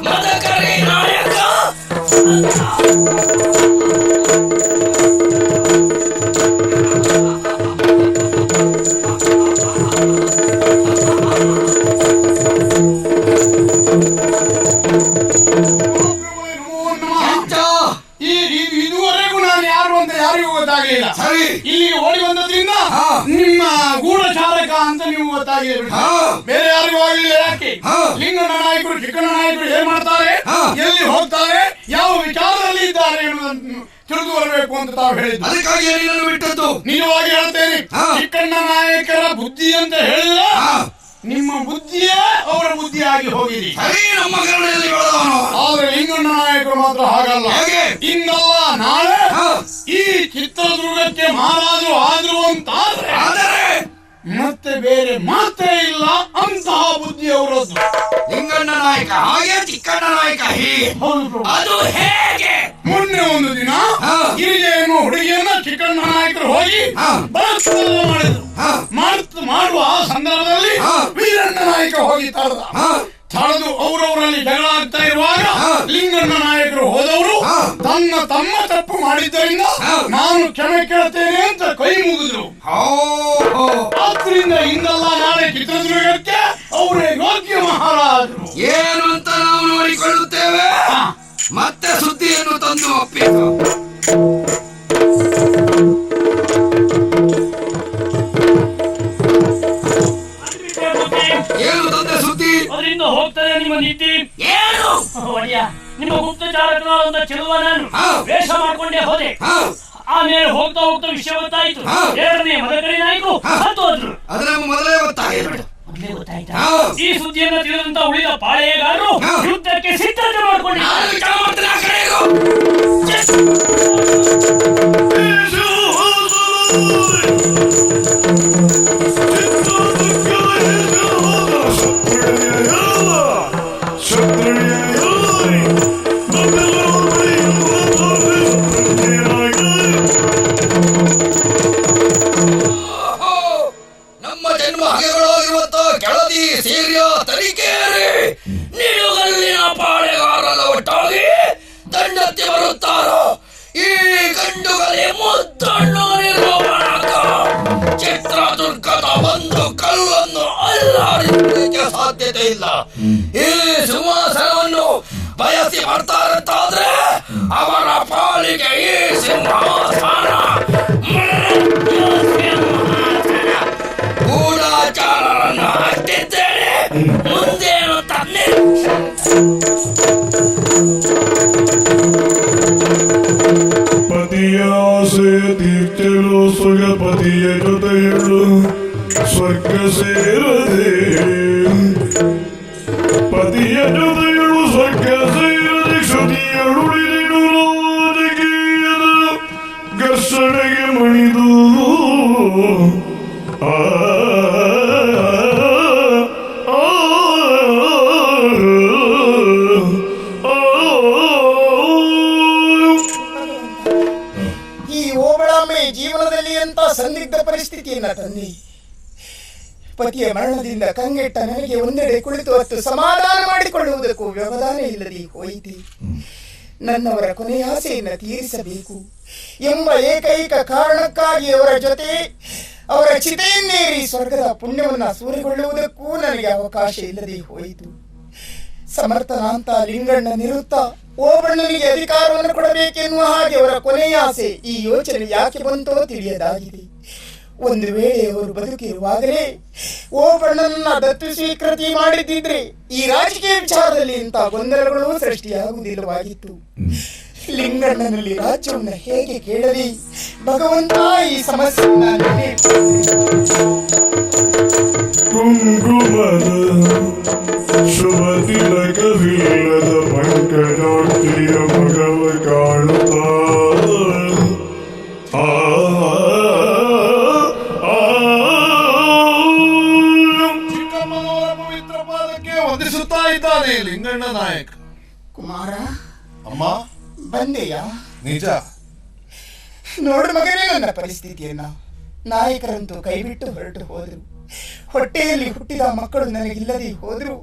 Speaker 1: ಮದಕರಿ ನಾಯಕ
Speaker 5: ಇದುವರೆಗೂ ನಾನು ಯಾರು ಅಂತ ಯಾರಿಗೂ ಗೊತ್ತಾಗಲಿಲ್ಲ.
Speaker 1: ಸರಿ,
Speaker 5: ಇಲ್ಲಿ ಓಡಿ ಬಂದದ್ರಿಂದ ನಿಮ್ಮ ಗೂಢಚಾರಕ ಅಂತ ನೀವು ಗೊತ್ತಾಗಿದೆ. ಬೇರೆ ಯಾರಿಗೂ ಆಗಲಿಲ್ಲ. ಯಾಕೆ? ಲಿಂಗಣ್ಣ ನಾಯಕರು ಚಿಕ್ಕಣ್ಣ ನಾಯಕರು ಏನ್ ಮಾಡ್ತಾರೆ, ಎಲ್ಲಿ ಹೋಗ್ತಾರೆ, ಯಾವ ವಿಚಾರದಲ್ಲಿ ಇದ್ದಾರೆ ಎನ್ನುವುದನ್ನು ತಿಳಿದು ಬರಬೇಕು ಅಂತ ತಾವು ಹೇಳಿದ್ರು.
Speaker 1: ಅದಕ್ಕಾಗಿ ಏನನ್ನು ಬಿಟ್ಟದ್ದು?
Speaker 5: ನಿಜವಾಗಿ ಹೇಳ್ತೇನೆ, ಚಿಕ್ಕಣ್ಣ ನಾಯಕರ ಬುದ್ಧಿ ಅಂತ ಹೇಳಿದ್ರೆ ನಿಮ್ಮ ಬುದ್ಧಿಯೇ ಅವರ ಬುದ್ಧಿಯಾಗಿ ಹೋಗಿದೆ.
Speaker 1: ಸರಿ, ನಮ್ಮ ಕರುಣೆಯಲ್ಲಿ ಬೆಳೆದವನು.
Speaker 5: ಆದ್ರೆ ಲಿಂಗಣ್ಣ ನಾಯಕರು ಮಾತ್ರ ಹಾಗಲ್ಲ. ಇಂದಲ್ಲ ನಾಳೆ ಈ ಚಿತ್ರದುರ್ಗಕ್ಕೆ ಮಹಾರಾಜರು ಆದ್ರು ಅಂತಾದ್ರೆ ಮತ್ತೆ ಬೇರೆ ಮಾತೇ ಇಲ್ಲ. ಅಂತಹ ಬುದ್ಧಿ ಅವರದ್ದು.
Speaker 1: ಲಿಂಗಣ್ಣ ನಾಯಕ ಹಾಗೆ, ಚಿಕ್ಕಣ್ಣ ನಾಯಕ ಹೀಗೆ. ಅದು ಹೇಗೆ?
Speaker 5: ಮೊನ್ನೆ ಒಂದು ದಿನ ಗಿರಿಜೆ ಎನ್ನುವ ಹುಡುಗಿಯನ್ನ ಚಿಕ್ಕಣ್ಣ ನಾಯಕರು ಹೋಗಿ ಬಲಾತ್ಕಾರ ಮಾಡಿದ್ರು. ಗಮ್ಮತ್ತು ಮಾಡುವ ಆ ಸಂದರ್ಭದಲ್ಲಿ ವೀರಣ್ಣ ನಾಯಕ ಹೋಗಿ ತಡೆದು ಅವರವರಲ್ಲಿ ಜಗಳ ಆಗ್ತಾ ಇರುವಾಗ ಲಿಂಗಣ್ಣ ನಾಯಕರು ಹೋದವರು ತಮ್ಮ ತಪ್ಪು ಮಾಡಿದ್ದರಿಂದ ನಾನು ಕ್ಷಮೆ ಕೇಳ್ತೇನೆ ಅಂತ ಕೈ ಮುಗಿದ್ರು. ಆದ್ರಿಂದ ಇಂದಲ್ಲ ನಾಳೆ ಚಿತ್ರದುರ್ಗಕ್ಕೆ ಅವರೇ ಯೋಗ್ಯ ಮಹಾರಾಜರು.
Speaker 1: ಏನು ಅಂತ ನಾವು ನೋಡಿಕೊಳ್ಳುತ್ತೇವೆ. ಮತ್ತೆ ಸುದ್ದಿಯನ್ನು ತಂದು ಒಪ್ಪಿತು. ಏನು ತಂದೆ ಸುದ್ದಿ?
Speaker 2: ಅದರಿಂದ ಹೋಗ್ತದೆ ನಿಮ್ಮ ನೀತಿ.
Speaker 1: ಏನು
Speaker 2: ಒಡೆಯ, ನಿಮ್ಮ ಗುಪ್ತಚಾರಕನಾದಂತ ಚೆಲುವ ನಾನು ವೇಷ ಮಾಡ್ಕೊಂಡೇ ಹೋದೆ. ಆಮೇಲೆ ಹೋಗ್ತಾ ಹೋಗ್ತಾ ವಿಷಯ ಗೊತ್ತಾಯ್ತು. ಎರಡನೇ ಮದಕರಿ ನಾಯಕರು ಸತ್ತು ಹೋದ್ರು.
Speaker 1: ಅದು ನಮ್ಗೆ ಮೊದಲೇ ಗೊತ್ತಾಗಿರೋದು.
Speaker 2: ಮೊದಲೇ ಗೊತ್ತಾಯ್ತಾ? ಈ ಸುದ್ದಿಯನ್ನು ತಿಳಿದಂತ ಉಳಿದ ಪಾಳೆಯಗಾರರು ಯುದ್ಧಕ್ಕೆ ಸಿದ್ಧತೆ
Speaker 1: ನಮ್ಮ ಜನ್ಮ ಹಗೆಗಳಾಗಿರುವಂತ ಕೆಳದಿ ಸೀರ್ಯ ತರೀಕೆಯರೇ ನಿಲುಗಲ್ಲಿನ ಪಾಳೆಗಾರರ ಒಟ್ಟಾಗಿ ದಂಡಕ್ಕೆ ಬರುತ್ತಾರೋ ಈ ಗಂಡುಗಳೇ ಮುದ್ದಣ್ಣನಿರುವಾಗ ಚಿತ್ರದುರ್ಗದ ಒಂದು ಕಲ್ಲನ್ನು ಅಲ್ಲಾಡಿಸಲಿಕ್ಕೆ ಸಾಧ್ಯತೆ ಇಲ್ಲ. ಈ ಸಿಂಹಾಸನವನ್ನು ಬಯಸಿ ಬರ್ತಾರಂತಾದ್ರೆ ಅವರ ಪಾಲಿಗೆ ಈ ಸಿಂಹಾಸನ ಗೂಢಾಚಾರರನ್ನು ಹಾಕ್ತಿದ್ದೇನೆ. ಮುಂದೇನು ತಂದೆ
Speaker 3: ಪತಿಯ ಆಸೆಯ ತೀರ್ಚಲು ಸುಗಪತಿಯ ಜೊತೆಯಳು ಸ್ವರ್ಗ ಸೇರದೆ, ಪತಿಯ ಜೊತೆಯಳು ಸ್ವರ್ಗ ಸೇರದೆ ಕ್ಷತಿಯಳುಳಿದೆನು ರಾಜಕೀಯದ ಘರ್ಷಣೆಗೆ ಮಣಿದು
Speaker 4: ಜೀವನದಲ್ಲಿ ಅಂತ ಸಂದಿಗ್ಧ ಪರಿಸ್ಥಿತಿಯನ್ನ ತಂದಿ ಪತಿಯ ಮರಣದಿಂದ ಕಂಗೆಟ್ಟ ನನಗೆ ಒಂದೆಡೆ ಕುಳಿತು ಹೊತ್ತು ಸಮಾಧಾನ ಮಾಡಿಕೊಳ್ಳುವುದಕ್ಕೂ ವ್ಯವಧಾನ ಇಲ್ಲದೆ ಹೋಯಿತು. ನನ್ನವರ ಕೊನೆಯ ಆಸೆಯನ್ನು ತೀರಿಸಬೇಕು ಎಂಬ ಏಕೈಕ ಕಾರಣಕ್ಕಾಗಿ ಅವರ ಜೊತೆ ಅವರ ಚಿತೆಯನ್ನೇರಿ ಸ್ವರ್ಗದ ಪುಣ್ಯವನ್ನು ಸೂರೆಗೊಳ್ಳುವುದಕ್ಕೂ ನನಗೆ ಅವಕಾಶ ಇಲ್ಲದೆ ಹೋಯಿತು. ಸಮರ್ಥನಾಂತ ಲಿಂಗಣ್ಣ ನಿರುತ್ತ ಓಬಣ್ಣನಿಗೆ ಅಧಿಕಾರವನ್ನು ಕೊಡಬೇಕೆನ್ನುವ ಹಾಗೆ ಅವರ ಕೊನೆಯ ಆಸೆ. ಈ ಯೋಚನೆ ಯಾಕೆ ಬಂತೋ ತಿಳಿಯದಾಗಿದೆ. ಒಂದು ವೇಳೆ ಅವರು ಬದುಕಿರುವಾಗಲೇ ಓಬಣ್ಣನನ್ನ ದತ್ತು ಸ್ವೀಕೃತಿ ಮಾಡಿದ್ದಿದ್ರೆ ಈ ರಾಜಕೀಯ ವಿಚಾರದಲ್ಲಿ ಇಂಥ ಗೊಂದಲಗಳು ಸೃಷ್ಟಿಯಾಗುವುದಿಲ್ಲವಾಗಿತ್ತು. ಲಿಂಗಣ್ಣನಲ್ಲಿ ರಾಜ್ಯವನ್ನು ಹೇಗೆ ಕೇಳಲಿ ಭಗವಂತ ಈ ಸಮಸ್ಯೆಯನ್ನು
Speaker 3: ಕುಂಕುಮದ ಶುಭ ತಿಲಕವಿಲ್ಲದ ಪಂಕಜಾಕ್ಷಿಯ ಮಗವ ಕಾಣುತ್ತಾ
Speaker 6: ಚಿಕ್ಕಮ್ಮನವರ ಪವಿತ್ರ ಪಾದಕ್ಕೆ ವಂದಿಸುತ್ತಾ ಇದ್ದಾನೆ ಲಿಂಗಣ್ಣ ನಾಯಕ.
Speaker 4: ಕುಮಾರ,
Speaker 6: ಅಮ್ಮ
Speaker 4: ಬಂದೆಯಾ?
Speaker 6: ನಿಜ.
Speaker 4: ನೋಡು ಮಗನೇ, ನನ್ನ ಪರಿಸ್ಥಿತಿಯನ್ನ ನಾಯಕರಂತೂ ಕೈಬಿಟ್ಟು ಹೊರಟು ಹೋದರು. ಹೊಟ್ಟೆಯಲ್ಲಿ ಹುಟ್ಟಿದ ಮಕ್ಕಳು ನನಗಿಲ್ಲದೆ ಹೋದ್ರು.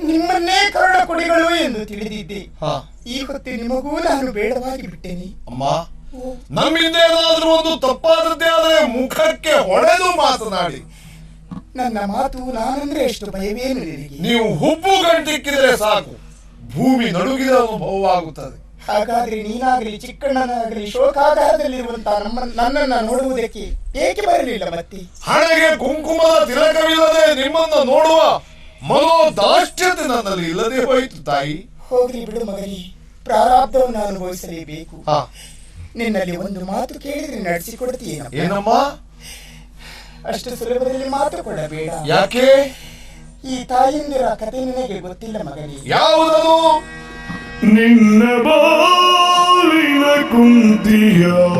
Speaker 4: ನಿಮ್ಮನ್ನೇ ಕರುಣ ಕೊಡಿಗಳು ಎಂದು ತಿಳಿದಿದ್ದೆ. ಈ ಹೊತ್ತು ನಿಮಗೂ ನಾನು ಬೇಡವಾಗಿ ಬಿಟ್ಟೇನೆ.
Speaker 6: ಅಮ್ಮ, ನಮ್ಮಿಂದ ಏನಾದ್ರೂ ಒಂದು ತಪ್ಪಾದದ್ದೇ ಆದರೆ ಮುಖಕ್ಕೆ ಹೊಡೆದು ಮಾತನಾಡಿ.
Speaker 4: ನನ್ನ ಮಾತು ನಾನಂದ್ರೆ ಎಷ್ಟು ಭಯವೇನು ನಿನಗೆ?
Speaker 6: ನೀವು ಹುಬ್ಬು ಗಂಟಿಕ್ಕಿದ್ರೆ ಸಾಕು, ಭೂಮಿ ನಡುಗಿದ ಅನುಭವವಾಗುತ್ತದೆ.
Speaker 4: ಹಾಗಾದ್ರೆ ನೀನಾಗಲಿ ಚಿಕ್ಕಣ್ಣನಾಗಲಿ ಶೋಕಾಗಾರದಲ್ಲಿರುವಂತಹ ನನ್ನನ್ನ ನೋಡುವುದಕ್ಕೆ ಏಕೆ ಬರಲಿಲ್ಲ? ಮತ್ತೆ
Speaker 6: ಹಣೆಗೆ ಕುಂಕುಮದ ತಿಲಕವಿಲ್ಲದೆ ನಿಮ್ಮನ್ನು ನೋಡುವ ಮನೋದಾಷ್ಟ್ಯತೆ ನನ್ನಲ್ಲಿ ಇಲ್ಲದೆ ಹೋಯಿತು ತಾಯಿ.
Speaker 4: ಹೋಗ್ಲಿ ಬಿಡು ಮಗನಿ, ಪ್ರಾರಬ್ಧವನ್ನು ಅನುಭವಿಸಲೇಬೇಕು. ನಿನ್ನಲ್ಲಿ ಒಂದು ಮಾತು ಕೇಳಿದ್ರೆ ನಡೆಸಿಕೊಡ್ತೀಯ?
Speaker 6: ಏನಮ್ಮ?
Speaker 4: ಅಷ್ಟು ಸುಲಭದಲ್ಲಿ ಮಾತು ಕೊಡಬೇಡ.
Speaker 6: ಯಾಕೆ?
Speaker 4: ಈ ತಾಯಿಂದಿರ ಕತೆ ನಿನಗೆ ಗೊತ್ತಿಲ್ಲ ಮಗನಿ.
Speaker 6: ಯಾವುದದು?
Speaker 3: ನಿನ್ನ ಬಾಳಿನ ಕುಂತಿಯಾದರೆ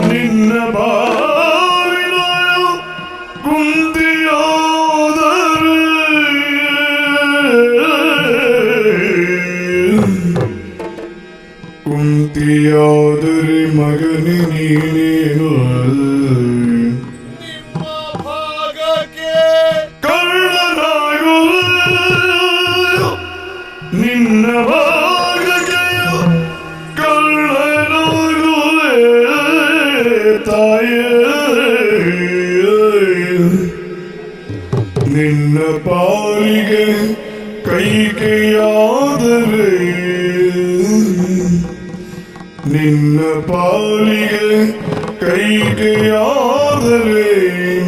Speaker 3: ನಿನ್ನ ಬಾಳಿನ ಕುಂತಿಯಾದರೆ ಕುಂತಿಯಾದರೆ ನೀನೇನು
Speaker 6: ನಿಮ್ಮ ಭಾಗಕ್ಕೆ
Speaker 3: ಕಳ್ಳನಾಗುವೆ ನಿನ್ನ ಭಾಗಜಯ ಕಳ್ಳನಾಗುವೆ ತಾಯೇ ನಿನ್ನ ಪಾಲಿಗೆ ಕೈಗೆಯಾದರೆ ನಿನ್ನ ಪಾಲಿಗೆ ಕೈಗೆಯಾದರೆ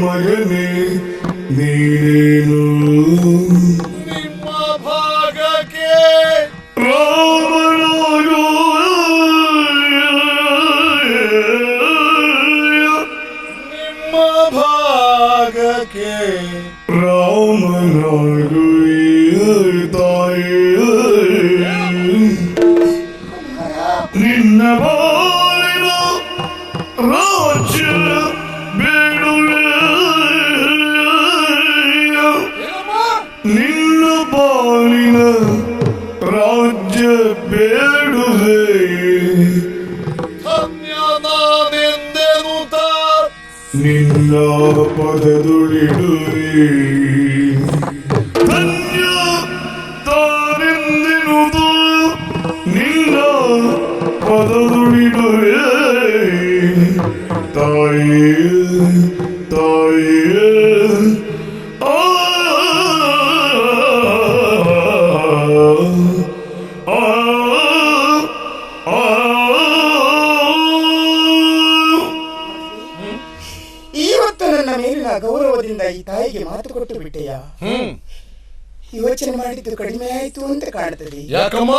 Speaker 3: ಮಗನೇ ನೀನೇನು
Speaker 6: ನಿಮ್ಮ ಭಾಗಕ್ಕೆ ನಿಮ್ಮ ಭಾಗಕ್ಕೆ
Speaker 3: ನಿನ್ನ ಬಾಳಿನ ರಾಜ್ಯ ಬೇಡುವೆ ನಿನ್ನ ಬಾಳಿನ ರಾಜ್ಯ ಬೇಡುವೆ
Speaker 6: ಧನ್ಯ ನಾನೆಂದೆನುತ
Speaker 3: ನಿನ್ನ ಪದದುಳಿಡುವೆ ಧನ್ಯ ತಾನೆಂದೆನುದು ನಿನ್ನ ಪದದುಳಿಡುವೆ ತಾಯೇ ತಾಯೇ ಆ ಆ ಆ
Speaker 4: ಇವತ್ತು ನನ್ನ ಮೇಲಿನ ಗೌರವದಿಂದ ಈ ತಾಯಿಗೆ ಮಾತು ಕೊಟ್ಟು ಬಿಟ್ಟೆಯ ಯೋಚನೆ ಮಾಡಿದ್ದು ಕಡಿಮೆ ಆಯಿತು ಅಂತ ಕಾಣ್ತದೆ.
Speaker 6: ಯಾಕಮ್ಮ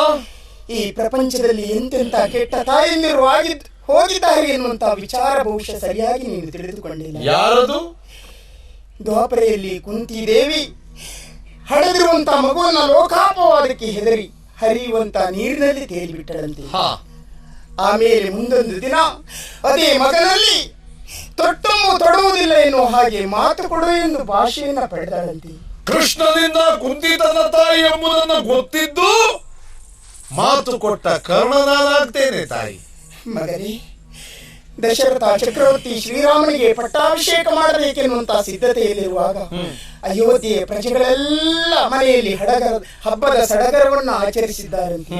Speaker 4: ಈ ಪ್ರಪಂಚದಲ್ಲಿ ಎಂತೆಂತ ಕೆಟ್ಟ ತಾಯಂದಿರು ಹೋಗಿದ್ದಾರೆ ಎನ್ನುವಂತ ವಿಚಾರ ಬಹುಶಃ ಸರಿಯಾಗಿ ನೀನು ತಿಳಿದುಕೊಂಡಿಲ್ಲ.
Speaker 6: ಯಾರದು?
Speaker 4: ದ್ವಾಪರೆಯಲ್ಲಿ ಕುಂತಿ ದೇವಿ ಹಡೆದಿರುವಂತ ಮಗುವನ್ನ ಲೋಕಾಪವಾದಕ್ಕೆ ಹೆದರಿ ಹರಿಯುವಂತ ನೀರಿನಲ್ಲಿ ತೇಲಿಬಿಟ್ಟಳಂತೆ. ಆಮೇಲೆ ಮುಂದೊಂದು ದಿನ ಅದೇ ಮಗನಲ್ಲಿ ತೊಟ್ಟಮ್ಮು ತೊಡುವುದಿಲ್ಲ ಎನ್ನುವ ಹಾಗೆ ಮಾತು ಕೊಡು ಎಂದು ಭಾಷೆಯನ್ನ ಪಡೆದಳಂತೆ.
Speaker 6: ಕೃಷ್ಣನಿಂದ ಕುಂತಿ ತನ್ನ ತಾಯಿ ಎಂಬುದನ್ನು ಗೊತ್ತಿದ್ದು ಮಾತು ಕೊಟ್ಟ ಕರ್ಣನಾಗ್ತೇನೆ ತಾಯಿ.
Speaker 4: ಮಗನೇ, ದಶರಥ ಚಕ್ರವರ್ತಿ ಶ್ರೀರಾಮನಿಗೆ ಪಟ್ಟಾಭಿಷೇಕ ಮಾಡಬೇಕೆನ್ನುವಂತ ಸಿದ್ಧತೆಯಲ್ಲಿರುವಾಗ ಅಯೋಧ್ಯೆಯ ಪ್ರಜೆಗಳೆಲ್ಲ ಮನೆಯಲ್ಲಿ ಹಬ್ಬದ ಸಡಗರವನ್ನು ಆಚರಿಸಿದ್ದಾರಂತೆ.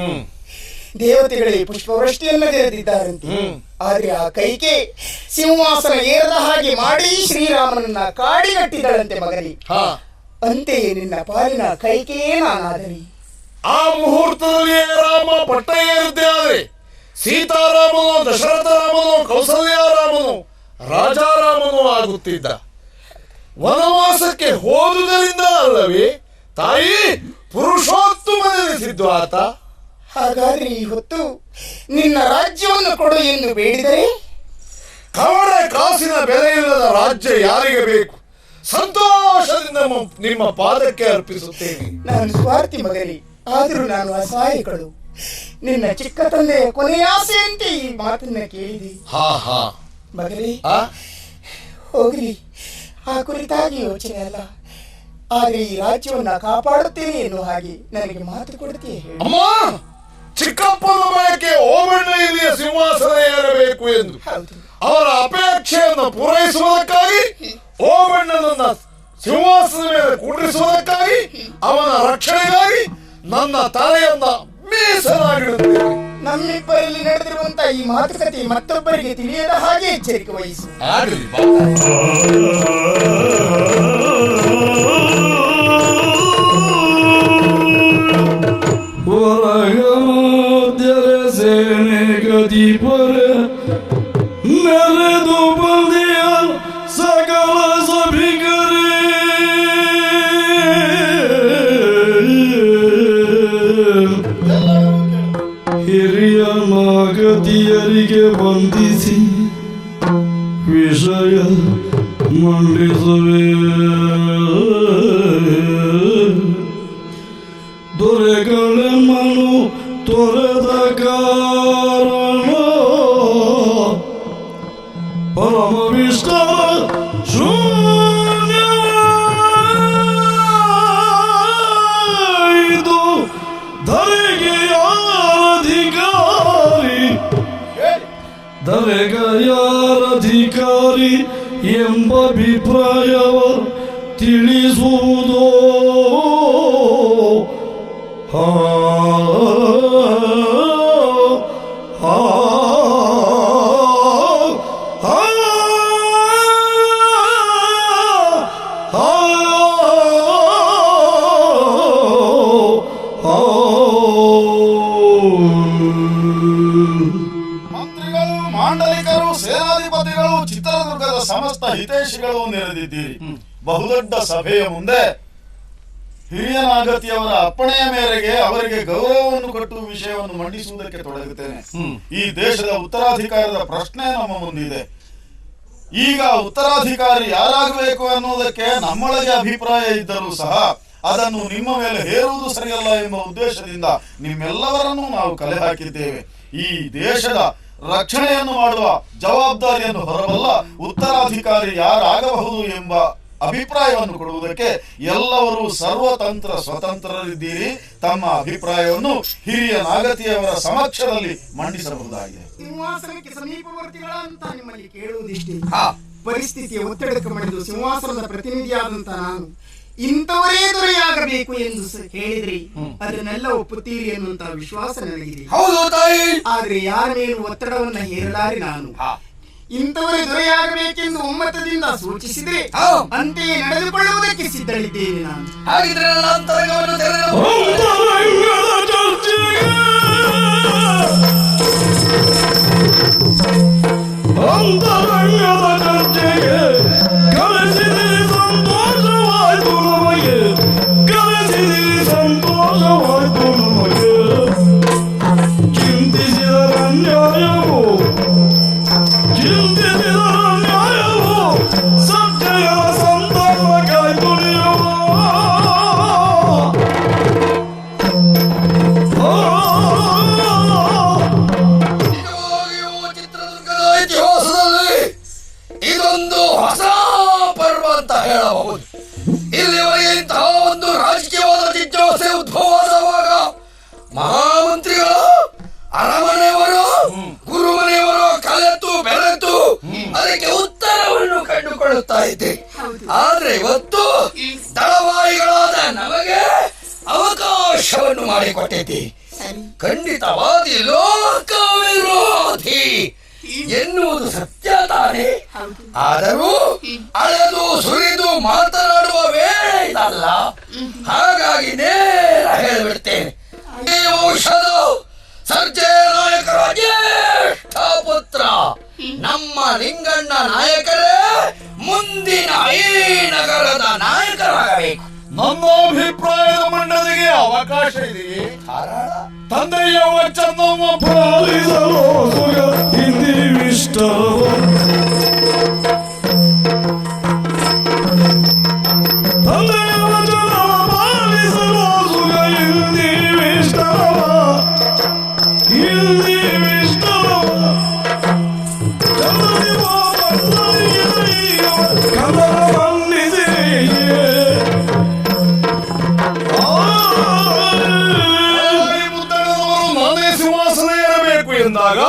Speaker 4: ದೇವತೆಗಳಿಗೆ ಪುಷ್ಪವೃಷ್ಟಿಯನ್ನು ತೆರೆದಿದ್ದಾರಂತೆ. ಆದ್ರೆ ಆ ಕೈಕೆ ಸಿಂಹಾಸನ ಏರದ ಹಾಗೆ ಮಾಡಿ ಶ್ರೀರಾಮನನ್ನ ಕಾಡಿಗಟ್ಟಿದಳಂತೆ. ಮಗನೇ, ಅಂತೆಯೇ ನಿನ್ನ ಪಾಲಿನ ಕೈಕೆಯೇ ನಾನಾದರಿ.
Speaker 6: ಆ ಮುಹೂರ್ತದಲ್ಲಿ ರಾಮ ಪಟ್ಟ ಏರಿದ್ದೆ ಆದ್ರೆ ಸೀತಾರಾಮನು, ದಶರಥ ರಾಮನು, ಕೌಸಲ್ಯರಾಮನು, ರಾಜಾರಾಮನು ಆಗುತ್ತಿದ್ದ. ವನವಾಸಕ್ಕೆ ಹೋದುದರಿಂದ ಅಲ್ಲವೇ ತಾಯಿ ಪುರುಷೋತ್ತಮನೆನಿಸಿದ್ದು ಆತ.
Speaker 4: ಹಾಗಾದ್ರೆ ಈ ಹೊತ್ತು ನಿನ್ನ ರಾಜ್ಯವನ್ನು ಕೊಡು ಎಂದು ಬೇಡಿದರೆ
Speaker 6: ಕವಡೆ ಕಾಸಿನ ಬೆಲೆ ಇಲ್ಲದ ರಾಜ್ಯ ಯಾರಿಗೆ ಬೇಕು? ಸಂತೋಷದಿಂದ ನಿಮ್ಮ ಪಾದಕ್ಕೆ ಅರ್ಪಿಸುತ್ತೇನೆ.
Speaker 4: ನಾನು ಸ್ವಾರ್ಥಿ ಮಗನೇ, ಆದರೂ ನಾನು ಅಸಹಾಯಕಳು. ನಿನ್ನ ಚಿಕ್ಕ ತಂದೆಯ ಕೊನೆಯ ಆಸೆಯಂತೆ ಈ ಮಾತನ್ನ ಕೇಳಿದೆ. ಮಗನೇ, ಹೋಗಲಿ, ಆ ಕುರಿತಾಗಿ ಯೋಚನೆ ಅಲ್ಲ. ಆದರೆ ಈ ರಾಜ್ಯವನ್ನ ಕಾಪಾಡುತ್ತೇನೆ ಎನ್ನುವ ಹಾಗೆ ನನಗೆ ಮಾತು ಕೊಡುತ್ತೀಯ?
Speaker 6: ಅಮ್ಮ, ಚಿಕ್ಕಪ್ಪನ ಬಯಕೆ ಓಬಣ್ಣ ಇಲ್ಲಿಯ ಸಿಂಹಾಸನ ಏರಬೇಕು ಎಂದು ಅವರ ಅಪೇಕ್ಷೆಯನ್ನು ಪೂರೈಸುವುದಕ್ಕಾಗಿ ಓಬಣ್ಣನನ್ನ ಸಿಂಹಾಸನ ಮೇಲೆ ಕೂಡಿಸುವುದಕ್ಕಾಗಿ ಅವನ ರಕ್ಷಣೆಗಾಗಿ ನನ್ನ ತಲೆಯನ್ನ ಮೀಸಲಾಗಿಡುತ್ತೇನೆ.
Speaker 4: ನಮ್ಮಿಬ್ಬರಲ್ಲಿ ನಡೆದಿರುವಂತ ಈ ಮಾತುಕತೆ ಮತ್ತೊಬ್ಬರಿಗೆ ತಿಳಿಯದ ಹಾಗೆ ಎಚ್ಚರಿಕೆ ವಹಿಸು.
Speaker 3: ಸೇನೆ ಗದಿ ಪರ ನೆರೆದು ಬಂದಿಯ ಸಕಲ ಸಭಿಕರೇ ಹಿರಿಯ ಮಾಗತಿಯರಿಗೆ ವಂದಿಸಿ ವಿಷಯ ಮಂಡಿಸುವೆ. ದೊರೆಗಳೆಮ್ಮನು ತೊರೆದ ಕಾರಣ ಪರಮವಿಷ್ಟ ಶೂನ್ಯವಾಯಿತು ಧರೆಗೆ ಅಧಿಕಾರಿ ದರೆಗ ಯಾರಧಿಕಾರಿ ಎಂಬ ಅಭಿಪ್ರಾಯವ ತಿಳಿಸುವುದೋ ಆ
Speaker 6: ಮಂತ್ರಿಗಳು, ಮಾಂಡಲಿಕರು, ಸೇನಾಧಿಪತಿಗಳು, ಚಿತ್ರದುರ್ಗದ ಸಮಸ್ತ ಹಿತೈಷಿಗಳು ನೆರೆದಿದ್ದೀರಿ. ಬಹುದೊಡ್ಡ ಸಭೆಯ ಮುಂದೆ ಹಿರಿಯನಾಗತಿಯವರ ಅಪ್ಪಣೆಯ ಮೇರೆಗೆ ಅವರಿಗೆ ಗೌರವವನ್ನು ಕಟ್ಟುವ ವಿಷಯವನ್ನು ಮಂಡಿಸುವುದಕ್ಕೆ ತೊಡಗುತ್ತೇನೆ. ಈ ದೇಶದ ಉತ್ತರಾಧಿಕಾರದ ಪ್ರಶ್ನೆ ನಮ್ಮ ಮುಂದಿದೆ. ಈಗ ಉತ್ತರಾಧಿಕಾರಿ ಯಾರಾಗಬೇಕು ಅನ್ನೋದಕ್ಕೆ ನಮ್ಮೊಳಗೆ ಅಭಿಪ್ರಾಯ ಇದ್ದರೂ ಸಹ ಅದನ್ನು ನಿಮ್ಮ ಮೇಲೆ ಹೇರುವುದು ಸರಿಯಲ್ಲ ಎಂಬ ಉದ್ದೇಶದಿಂದ ನಿಮ್ಮೆಲ್ಲವರನ್ನೂ ನಾವು ಕಲೆ ಹಾಕಿದ್ದೇವೆ. ಈ ದೇಶದ ರಕ್ಷಣೆಯನ್ನು ಮಾಡುವ ಜವಾಬ್ದಾರಿಯನ್ನು ಹೊರಬಲ್ಲ ಉತ್ತರಾಧಿಕಾರಿ ಯಾರಾಗಬಹುದು ಎಂಬ ಅಭಿಪ್ರಾಯವನ್ನು ಕೊಡುವುದಕ್ಕೆ ಎಲ್ಲರೂ ಸರ್ವತಂತ್ರ ಸ್ವತಂತ್ರರಿದ್ದೀರಿ. ತಮ್ಮ ಅಭಿಪ್ರಾಯವನ್ನು ಹಿರಿಯ ನಾಗತಿಯವರ ಸಮಕ್ಷದಲ್ಲಿ ಮಂಡಿಸಬಹುದಾಗಿದೆ.
Speaker 8: ಸಿಂಹಾಸನಕ್ಕೆ ಸಮೀಪವರ್ತಿಗಳಂತ ನಿಮ್ಮಲ್ಲಿ ಕೇಳುವುದಿಷ್ಟೇ. ಪರಿಸ್ಥಿತಿಯ ಒತ್ತಡಕ್ಕೆ ಮಣಿದು ಸಿಂಹಾಸನದ ಪ್ರತಿನಿಧಿಯಾದಂತ ನಾನು ಇಂಥವರೇ ದೊರೆಯಾಗಬೇಕು ಎಂದು ಹೇಳಿದ್ರಿ, ಅದನ್ನೆಲ್ಲ ಒಪ್ಪುತ್ತೀರಿ ಎನ್ನುವಂತ ವಿಶ್ವಾಸ ನನಗಿದೆ.
Speaker 1: ಹೌದು ತಾಯಿ.
Speaker 8: ಆದ್ರೆ ಯಾರ ಮೇಲೂ ಒತ್ತಡವನ್ನ ಹೇರಲಾರಿ ನಾನು. ಇಂಥವರೇ ದೊರೆಯಾಗಬೇಕೆಂದು ಒಮ್ಮತದಿಂದ ಸೂಚಿಸಿದ್ರೆ ಅಂತೆಯೇ ನಡೆದುಕೊಳ್ಳುವುದಕ್ಕೆ ಸಿದ್ಧಳಿದ್ದೇನೆ ನಾನು.
Speaker 1: ಹಾಗಿದ್ರೆ ನನ್ನ ಅಂತರಂಗವನ್ನು ತೆರೆದು
Speaker 3: ಅಂತರಂಗದ ಚರ್ಚೆಗೆ ಕರೆಸಿದಿರಿ, ಸಂತೋಷವಾಯ್ತು ನಮಗೆ, ಕರೆಸಿದಿರಿ, ಸಂತೋಷವಾಯ್ತು ನಮಗೆ. ಚಿಂತಿಸಿದ ನ್ಯಾಯವು, ಚಿಂತಿಸಿದ ನ್ಯಾಯವು, ಸತ್ಯಯ ಸಂತಾನ ಕಾಯ್ದುಳಿಯುವ
Speaker 1: ಚಿತ್ರದುರ್ಗದ ಇತಿಹಾಸದಲ್ಲಿ ಇದೊಂದು ಹೊಸ ಪರ್ವ ಅಂತ ಹೇಳಬಹುದು. ಇಲ್ಲಿವರೆಗೆ ಇಂತಹ ಒಂದು ರಾಜಕೀಯವಾದ ಜಿಜ್ಞಾಸೆ ಉದ್ಭವವಾದವಾಗ ಮಹಾಮಂತ್ರಿಗಳು, ಅರಮನೆಯವರು, ಗುರುಮನೆಯವರು ಕಲೆತು ಬೆರೆತು ಅದಕ್ಕೆ ಉತ್ತರವನ್ನು ಕಂಡುಕೊಳ್ಳುತ್ತಾ ಇದ್ದೆ. ಆದ್ರೆ ಇವತ್ತು ದಳವಾಯಿಗಳಾದ ನಮಗೆ ಅವಕಾಶವನ್ನು ಮಾಡಿಕೊಟ್ಟಿದ್ದೆ. ಖಂಡಿತವಾದಿ ಲೋಕ ವಿರೋಧಿ ಎನ್ನುವುದು ಸತ್ಯ ತಾನೇ. ಆದರೂ ಅಳೆದು ಸುರಿದು ಮಾತನಾಡುವ ವೇಳೆ ಇದಲ್ಲ. ಹಾಗಾಗಿ ನೇರ ಹೇಳಿಬಿಡ್ತೇನೆ, ಈ ವಂಶದ ಸರ್ಜೆ ನಾಯಕರ ಜ್ಯೇಷ್ಠ ಪುತ್ರ ನಮ್ಮ ಲಿಂಗಣ್ಣ ನಾಯಕರೇ ಮುಂದಿನ ಈ ನಗರದ ನಾಯಕರಾಗಬೇಕು.
Speaker 6: ನನ್ನ ಅಭಿಪ್ರಾಯದ ಮಂಡನೆಗೆ ಅವಕಾಶ ಇದೆಯೇ? ತಂದೆಯ ವಚನವ
Speaker 3: ಪಾಲಿಸಲು ಸುಗ ಹಿಂದಿವಿಷ್ಟವ, ತಂದೆಯ ವಚನವ ಪಾಲಿಸಲು ಸುಗ ಹಿಂದಿವಿಷ್ಟವ, ಹಿಂದಿವಿಷ್ಟವ. ಕನ್ನಡ ಮನ್ನಿಸಿಯೇ
Speaker 6: ನಾನೇ ಸಿಂಹಾಸನ ಏರಬೇಕು ಎಂದಾಗ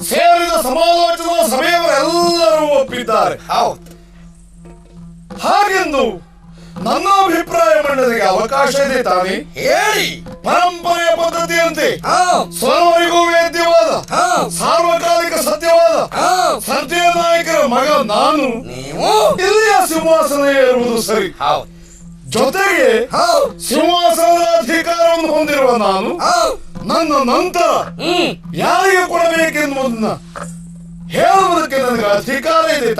Speaker 6: ಸೇರಿದ ಸಮಾಲೋಚನಾ ಸಭೆಯವರೆಲ್ಲರೂ ಒಪ್ಪಿದ್ದಾರೆ. ಹಾಗೆಂದು ನನ್ನ ಅಭಿಪ್ರಾಯ ಮಂಡನೆಗೆ ಅವಕಾಶ ಇದೆ ತಾನೇ?
Speaker 1: ಹೇಳಿ.
Speaker 6: ಪರಂಪರೆಯ ಪದ್ಧತಿಯಂತೆ ಸರ್ವರಿಗೂ ವೇದ್ಯವಾದ ಸಾರ್ವಕಾಲಿಕ ಸತ್ಯವಾದ ಸರ್ಜಯ ನಾಯಕರ ಮಗ ನಾನು
Speaker 1: ನೀವು
Speaker 6: ಇಲ್ಲಿಯ ಸಿಂಹಾಸನ ಏರುವುದು ಸರಿ. ಜೊತೆಗೆ ಸಿಂಹಾಸನದ ಅಧಿಕಾರವನ್ನು ಹೊಂದಿರುವ ನಾನು ನನ್ನ ನಂತರ ಯಾರಿಗೆ ಕೊಡಬೇಕೆನ್ನುವುದನ್ನ ಹೇಳುವುದಕ್ಕೆ ನನಗೆ ಅಧಿಕಾರ ಇದೆ.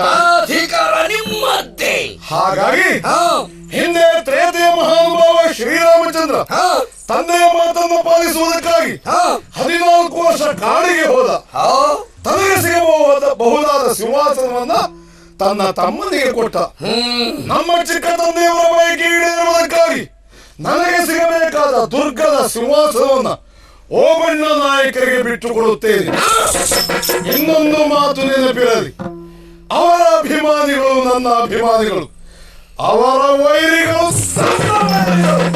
Speaker 1: ಅಧಿಕಾರ ನಿಮ್ಮದ್ದೇ.
Speaker 6: ಹಾಗಾಗಿ ಹಿಂದೆ ತ್ರೇತೆಯ ಮಹಾನುಭಾವ ಶ್ರೀರಾಮಚಂದ್ರ ತಂದೆಯ ಮಾತನ್ನು ಪಾಲಿಸುವುದಕ್ಕಾಗಿ 14 ವರ್ಷ ಕಾಡಿಗೆ ಹೋದ. ತನಗೆ ಸಿಗಬಹುದಾದ ಸಿಂಹಾಸನವನ್ನ ತನ್ನ ತಮ್ಮನಿಗೆ ಕೊಟ್ಟ. ನಮ್ಮ ಚಿಕ್ಕ ತಂದೆಯವರ ಬಯಕೆ ಈಡೇರುವುದಕ್ಕಾಗಿ ನನಗೆ ಸಿಗಬೇಕಾದ ದುರ್ಗದ ಸಿಂಹಾಸನವನ್ನ ಓಬಣ್ಣ ನಾಯಕರಿಗೆ ಬಿಟ್ಟುಕೊಡುತ್ತೇನೆ. ಇನ್ನೊಂದು ಮಾತು ನೆನಪಿರಲಿ, ಅವರ ಅಭಿಮಾನಿಗಳು ನನ್ನ ಅಭಿಮಾನಿಗಳು, ಅವರ ವೈರಿಗಳು ನನ್ನ ವೈರಿಗಳು.